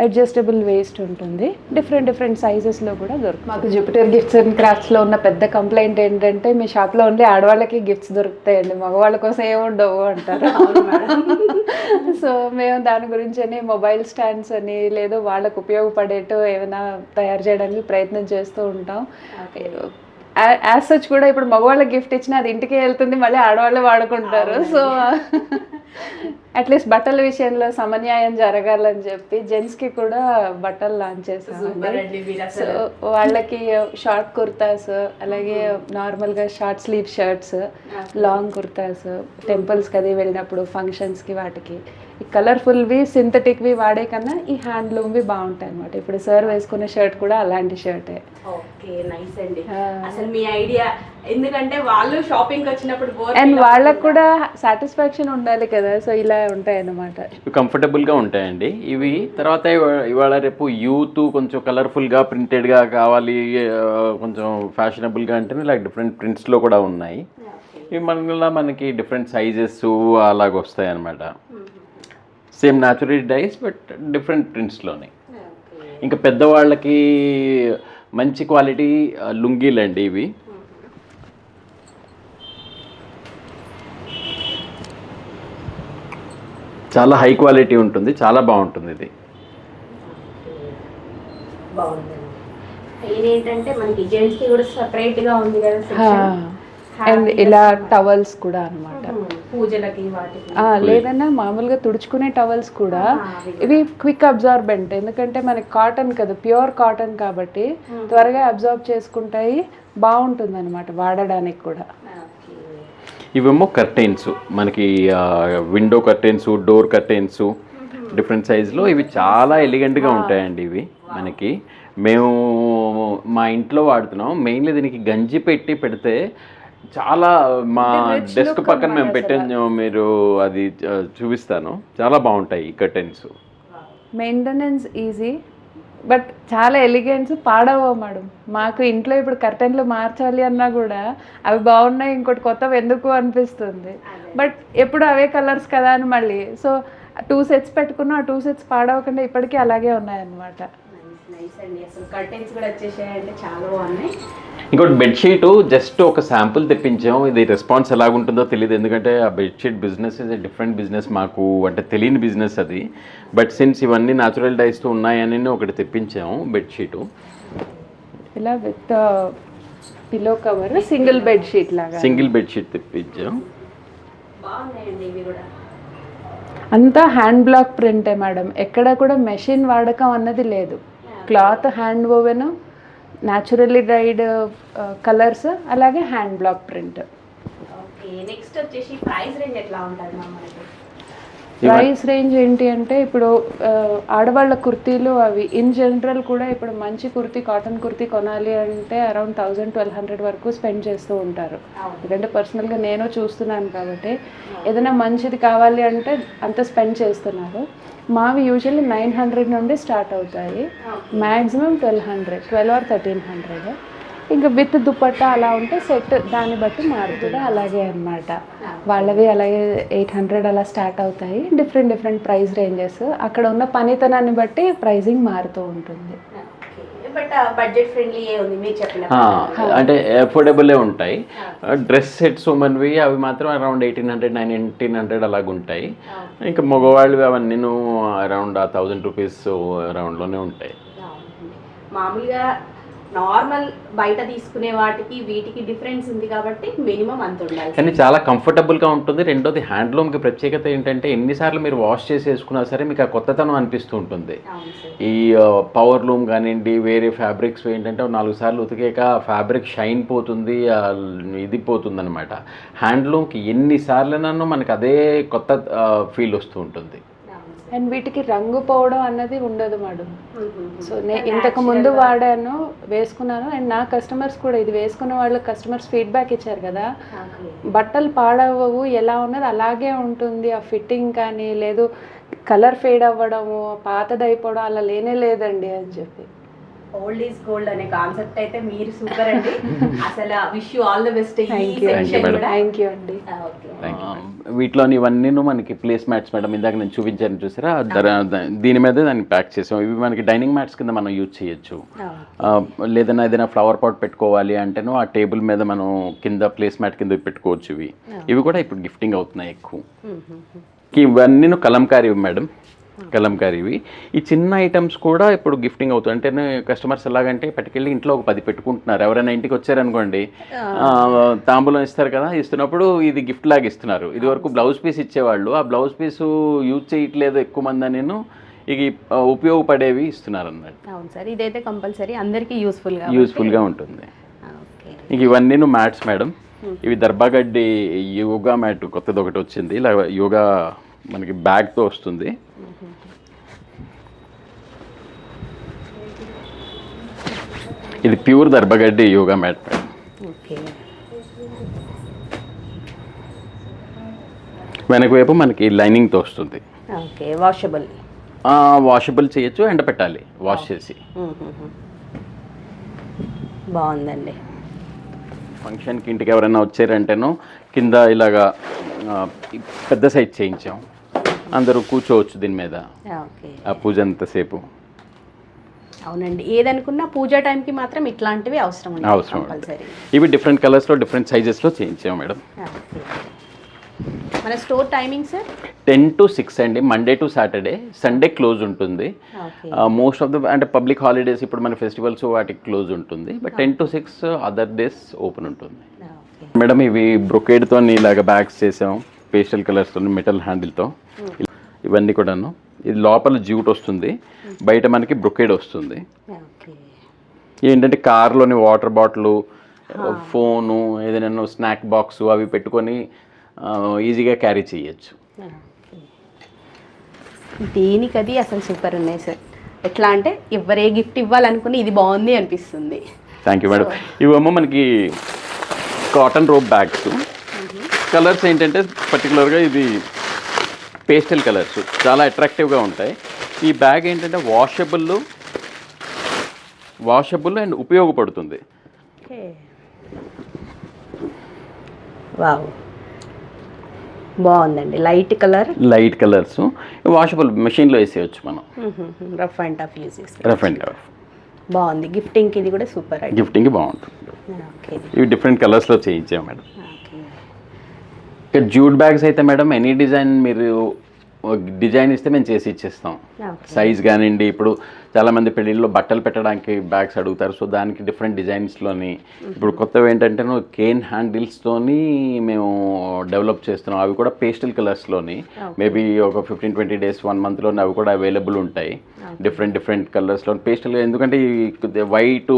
అడ్జస్టబుల్ వేస్ట్ ఉంటుంది, డిఫరెంట్ సైజెస్లో కూడా దొరుకుతుంది. మాకు జూపిటర్ గిఫ్ట్స్ అండ్ క్రాఫ్ట్స్లో ఉన్న పెద్ద కంప్లైంట్ ఏంటంటే మీ షాప్లో ఓన్లీ ఆడవాళ్ళకి గిఫ్ట్స్ దొరుకుతాయండి, మగవాళ్ళ కోసం ఏముండవు అంటారు. సో మేము దాని గురించి అని మొబైల్ స్టాండ్స్ అని లేదు వాళ్ళకు ఉపయోగపడేట్టు ఏమైనా తయారు చేయడానికి ప్రయత్నం చేస్తూ ఉంటాం. యాజ్ సచ్ కూడా ఇప్పుడు మగవాళ్ళకి గిఫ్ట్ ఇచ్చినా అది ఇంటికి వెళ్తుంది, మళ్ళీ ఆడవాళ్ళే వాడుకుంటారు. సో అట్లీస్ట్ బట్టల విషయంలో సమన్యాయం జరగాలని చెప్పి జెంట్స్కి కూడా బట్టలు లాంచ్ చేసామండి. సో వాళ్ళకి షార్ట్ కుర్తాస్, అలాగే నార్మల్గా short slew shirts, long kurtas, టెంపుల్స్కి అది వెళ్ళినప్పుడు ఫంక్షన్స్కి వాటికి ఈ కలర్ఫుల్వి సింథటిక్వి వాడే కన్నా ఈ హ్యాండ్లూమ్వి బాగుంటాయి అనమాట. ఇప్పుడు సార్ వేసుకునే షర్ట్ కూడా అలాంటి షర్టే. ఓకే, నైస్ అండి. అసలు మీ ఐడియా, ఎందుకంటే వాళ్ళు షాపింగ్ వచ్చినప్పుడు అండ్ వాళ్ళకు కూడా సాటిస్ఫాక్షన్ ఉండాలి కదా, సో ఇలా ఉంటాయి అన్నమాట. కంఫర్టబుల్గా ఉంటాయండి ఇవి. తర్వాత ఇవాళ రేపు యూత్ కొంచెం కలర్ఫుల్గా ప్రింటెడ్గా కావాలి, కొంచెం ఫ్యాషనబుల్గా అంటే ఇలా డిఫరెంట్ ప్రింట్స్లో కూడా ఉన్నాయి. ఇవి మనకి డిఫరెంట్ సైజెస్ అలాగ వస్తాయి అన్నమాట. Same natural dyes but different ప్రింట్స్లోనే. ఇంకా పెద్దవాళ్ళకి మంచి క్వాలిటీ లుంగీలు అండి ఇవి. చాలా హై క్వాలిటీ ఉంటుంది, చాలా బాగుంటుంది ఇది. ఏంటంటే మనకి జెంట్స్కి కూడా సపరేట్గా ఉంది కదా సెక్షన్. అండ్ ఇలా టవల్స్ కూడా అనమాట, పూజలకి వాటికి. లేదన్నా మామూలుగా తుడుచుకునే టవల్స్ కూడా ఇవి క్విక్ అబ్జార్బెంట్, ఎందుకంటే మనకి కాటన్ కదా, ప్యూర్ కాటన్ కాబట్టి త్వరగా అబ్జార్బ్ చేసుకుంటాయి, బాగుంటుంది అనమాట వాడడానికి కూడా. ఇవేమో కర్టెన్స్, మనకి window curtains, door curtains different సైజులో. ఇవి చాలా ఎలిగెంట్గా ఉంటాయండి ఇవి మనకి. మేము మా ఇంట్లో వాడుతున్నాం మెయిన్లీ. దీనికి గంజి పెడితే చాలా, మా డెస్క్ పక్కన మేము పెట్టాము, మీరు అది చూపిస్తాను, చాలా బాగుంటాయి ఈ కర్టెన్స్. మెయింటెనెన్స్ ఈజీ బట్ చాలా ఎలిగెన్స్, పాడవ మేడం. మాకు ఇంట్లో ఇప్పుడు కర్టెన్లు మార్చాలి అన్నా కూడా అవి బాగున్నాయి, ఇంకోటి కొత్తవి ఎందుకు అనిపిస్తుంది. బట్ ఎప్పుడు అవే కలర్స్ కదా అని మళ్ళీ సో 2 sets పెట్టుకున్నా, ఆ 2 sets పాడవకుండా ఇప్పటికీ అలాగే ఉన్నాయన్నమాట. అసలు కర్టెన్స్ కూడా వచ్చేసాయంటే చాలా బాగున్నాయి. ఇంకోటి బెడ్షీట్ జస్ట్ ఒక శాంపుల్ తెప్పించాము. ఇది రెస్పాన్స్ ఎలాగుంటుందో తెలియదు, ఎందుకంటే ఆ bedsheet business is a different business, మాకు అంటే తెలియని బిజినెస్ అది. బట్ సిన్స్ ఇవన్నీ న్యాచురల్ డైస్తో ఉన్నాయని ఒకటి తెప్పించాము బెడ్షీటు. ఇలా with pillow cover, single bedsheet లాగా సింగిల్ బెడ్షీట్ తెప్పించాం. బాగున్నాయండి ఇవి కూడా. అంతా హ్యాండ్ బ్లాక్ ప్రింటే మేడం, ఎక్కడ కూడా మెషిన్ వాడకం అన్నది లేదు. Cloth hand woven, naturally dried colours, అలాగే hand block print. Okay, next వచ్చేసి ప్రైస్ రేంజ్ ఎట్లా ఉంటుంది మనకి? ప్రైస్ రేంజ్ ఏంటి అంటే ఇప్పుడు ఆడవాళ్ళ కుర్తీలు అవి ఇన్ జనరల్ కూడా ఇప్పుడు మంచి కుర్తీ, కాటన్ కుర్తీ కొనాలి అంటే అరౌండ్ 1000-1200 వరకు స్పెండ్ చేస్తూ ఉంటారు. ఎందుకంటే పర్సనల్గా నేను చూస్తున్నాను కాబట్టి ఏదైనా మంచిది కావాలి అంటే అంత స్పెండ్ చేస్తున్నారు. మావి యూజువల్లీ 900 నుండి స్టార్ట్ అవుతాయి, మ్యాక్సిమం 1200 or 1300. ఇంకా విత్ దుపట్టా అలా ఉంటే సెట్ దాన్ని బట్టి మారుతుంది, అలాగే అనమాట. వాళ్ళవి అలాగే 800 అలా స్టార్ట్ అవుతాయి. డిఫరెంట్ ప్రైస్ రేంజెస్, అక్కడ ఉన్న పనితనాన్ని బట్టి ప్రైజింగ్ మారుతూ ఉంటుంది. బట్ బడ్జెట్ ఫ్రెండ్లీ ఉంది మీరు చెప్పిన, అంటే అఫోర్డబులే ఉంటాయి. డ్రెస్ సెట్స్ ఉమెన్వి అవి మాత్రం అరౌండ్ 1800-1900 అలాగ ఉంటాయి. ఇంకా మగవాళ్ళవి అవన్నీ అరౌండ్ 1000 రూపీస్ అరౌండ్లోనే ఉంటాయి. మామూలుగా నార్మల్ బయట తీసుకునే వాటికి వీటికి డిఫరెన్స్ ఉంది కాబట్టి మినిమం అంత ఉండాలి, కానీ చాలా కంఫర్టబుల్గా ఉంటుంది. రెండోది హ్యాండ్లూమ్కి ప్రత్యేకత ఏంటంటే ఎన్నిసార్లు మీరు వాష్ చేసి వేసుకున్నా సరే మీకు ఆ కొత్తతనం అనిపిస్తూ ఉంటుంది. ఈ పవర్ లూమ్ కానివ్వండి, వేరే ఫ్యాబ్రిక్స్ ఏంటంటే 4 సార్లు ఉతికాక ఫ్యాబ్రిక్ షైన్ పోతుంది, ఇది పోతుంది అనమాట. హ్యాండ్లూమ్కి ఎన్నిసార్లనూ మనకు అదే కొత్త ఫీల్ వస్తూ ఉంటుంది. అండ్ వీటికి రంగు పోవడం అన్నది ఉండదు మేడం. సో నేను ఇంతకు ముందు వాడాను, వేసుకున్నాను, అండ్ నా కస్టమర్స్ కూడా ఇది వేసుకున్న వాళ్ళు కస్టమర్స్ ఫీడ్బ్యాక్ ఇచ్చారు కదా, బట్టలు పాడవవు, ఎలా ఉన్నది అలాగే ఉంటుంది. ఆ ఫిట్టింగ్ కానీ లేదు కలర్ ఫేడ్ అవ్వడము, పాతదైపోవడం అలా లేనే లేదండి అని చెప్పి. ఓల్డ్ ఈజ్ గోల్డ్ అనే కాన్సెప్ట్ అయితే మీరు సూపర్ అండి. అసలు wish you all the best ఈ థ్యాంక్ యూ సెక్షన్ కూడా. థ్యాంక్ యూ అండి. ఓకే. వీటిలోని ఇవన్నీ మనకి ప్లేస్ మ్యాట్స్ మేడం, ఇందాక నేను చూపించాను చూసారా, దీని మీద దాన్ని ప్యాక్ చేసాం. ఇవి మనకి డైనింగ్ మ్యాట్స్ కింద మనం యూజ్ చేయొచ్చు. లేదన్నా ఏదైనా ఫ్లవర్ పాట్ పెట్టుకోవాలి అంటేనో ఆ టేబుల్ మీద మనం కింద ప్లేస్ మ్యాట్ కింద పెట్టుకోవచ్చు. ఇవి కూడా ఇప్పుడు గిఫ్టింగ్ అవుతున్నాయి ఎక్కువ. ఇవన్నీ కలంకారీ మేడం, కలంకారీవి. ఈ చిన్న ఐటమ్స్ కూడా ఇప్పుడు గిఫ్టింగ్ అవుతుంది. అంటే కస్టమర్స్ ఎలాగంటే పట్టుకెళ్ళి ఇంట్లో ఒక 10 పెట్టుకుంటున్నారు. ఎవరైనా ఇంటికి వచ్చారనుకోండి, తాంబూలం ఇస్తారు కదా, ఇస్తున్నప్పుడు ఇది గిఫ్ట్ లాగా ఇస్తున్నారు. ఇది వరకు బ్లౌజ్ పీస్ ఇచ్చేవాళ్ళు, ఆ బ్లౌజ్ పీసు యూజ్ చేయట్లేదు ఎక్కువ మంది, నేను ఇవి ఉపయోగపడేవి ఇస్తున్నారు అన్నట్టు. అవును సార్, ఇదైతే కంపల్సరీ అందరికీ యూస్ఫుల్గా ఉంటుంది. ఇంక ఇవన్నీ మ్యాట్స్ మేడం. ఇవి దర్బాగడ్డి యోగా మ్యాట్ కొత్తది ఒకటి వచ్చింది. ఇలా యోగా మనకి బ్యాగ్తో వస్తుంది. ఇది ప్యూర్ దర్బాగడ్డి యోగా మ్యాట్ మేడం. వెనక వైపు మనకి లైనింగ్తో వస్తుంది. వాషబుల్ చేయొచ్చు, ఎండ పెట్టాలి వాష్ చేసి. బాగుందండి. ఫంక్షన్కి ఇంటికి ఎవరైనా వచ్చారంటేనో కింద ఇలాగా పెద్ద సైజ్ చేయించాం. అందరూ కూర్చోవచ్చు దీని మీద ఆ పూజ అంతసేపు. అవునండి, ఏదనుకున్నా పూజ టైంకి మాత్రం ఇట్లాంటివి అవసరం. ఇవి డిఫరెంట్ కలర్స్లో డిఫరెంట్ సైజెస్లో చేయించాం మేడం. మన స్టోర్ టైమింగ్ సార్ 10 to 6 అండి, Monday to Saturday. Sunday close ఉంటుంది. మోస్ట్ ఆఫ్ ద అంటే పబ్లిక్ హాలిడేస్, ఇప్పుడు మన ఫెస్టివల్స్ వాటికి క్లోజ్ ఉంటుంది. But 10 to 6 other days open ఉంటుంది మేడం. ఇవి బ్రొకేడ్తో ఇలాగ బ్యాగ్స్ చేసాం, పేస్టల్ కలర్స్తో, మెటల్ హ్యాండిల్తో. ఇవన్నీ కూడాను. ఇది లోపల జ్యూట్ వస్తుంది, బయట మనకి బ్రొకేడ్ వస్తుంది. ఏంటంటే కార్లోని వాటర్ బాటిల్, ఫోను, ఏదైనా స్నాక్ బాక్స్ అవి పెట్టుకొని ఈజీగా క్యారీ చేయొచ్చు. దేనికది అసలు సూపర్ ఉన్నాయి సార్. ఎట్లా అంటే ఎవరే గిఫ్ట్ ఇవ్వాలనుకుని ఇది బాగుంది అనిపిస్తుంది. Thank you madam. ఇవేమో మనకి కాటన్ రోప్ బ్యాగ్స్. కలర్స్ ఏంటంటే పర్టికులర్గా ఇది పేస్టల్ కలర్స్ చాలా అట్రాక్టివ్గా ఉంటాయి. ఈ బ్యాగ్ ఏంటంటే వాషబుల్ అండ్ ఉపయోగపడుతుంది. వావ్, బాగుందండి. లైట్ కలర్స్ వాషబుల్, మెషిన్లో వేసేయచ్చు మనం. రఫ్ అండ్ టఫ్ యూజ్ చేస్తాం. రఫ్ అండ్ టఫ్ బాగుంది. గిఫ్టింగ్కి ఇది కూడా సూపర్. గిఫ్టింగ్కి బాగుంటుంది. ఇవి డిఫరెంట్ కలర్స్లో చేయించాం మేడం. ఇక జూట్ బ్యాగ్స్ అయితే మేడం ఎనీ డిజైన్ మీరు డిజైన్ ఇస్తే మేము చేసి ఇచ్చేస్తాం. సైజ్ కానివ్వండి, ఇప్పుడు చాలామంది పెళ్ళిళ్ళలో బట్టలు పెట్టడానికి బ్యాగ్స్ అడుగుతారు. సో దానికి డిఫరెంట్ డిజైన్స్లోని ఇప్పుడు కొత్తవి ఏంటంటే కేన్ హ్యాండిల్స్తోని మేము డెవలప్ చేస్తున్నాం. అవి కూడా పేస్టల్ కలర్స్లోని మేబీ ఒక 15-20 days 1 monthలోని అవి కూడా అవైలబుల్ ఉంటాయి. డిఫరెంట్ కలర్స్లో పేస్టల్. ఎందుకంటే ఈ వైట్,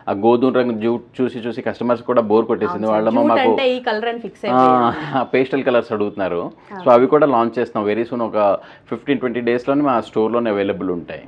ఆ గోధుమ రంగు జూట్ చూసి కస్టమర్స్ కూడా బోర్ కొట్టేసింది. వాళ్ళమో మాకు పేస్టల్ కలర్స్ అడుగుతున్నారు. సో అవి కూడా లాంచ్ చేస్తున్నాం వెరీ సూన్. ఒక 15-20 daysలోనే మా స్టోర్లోనే అవైలబుల్ ఉంటాయి.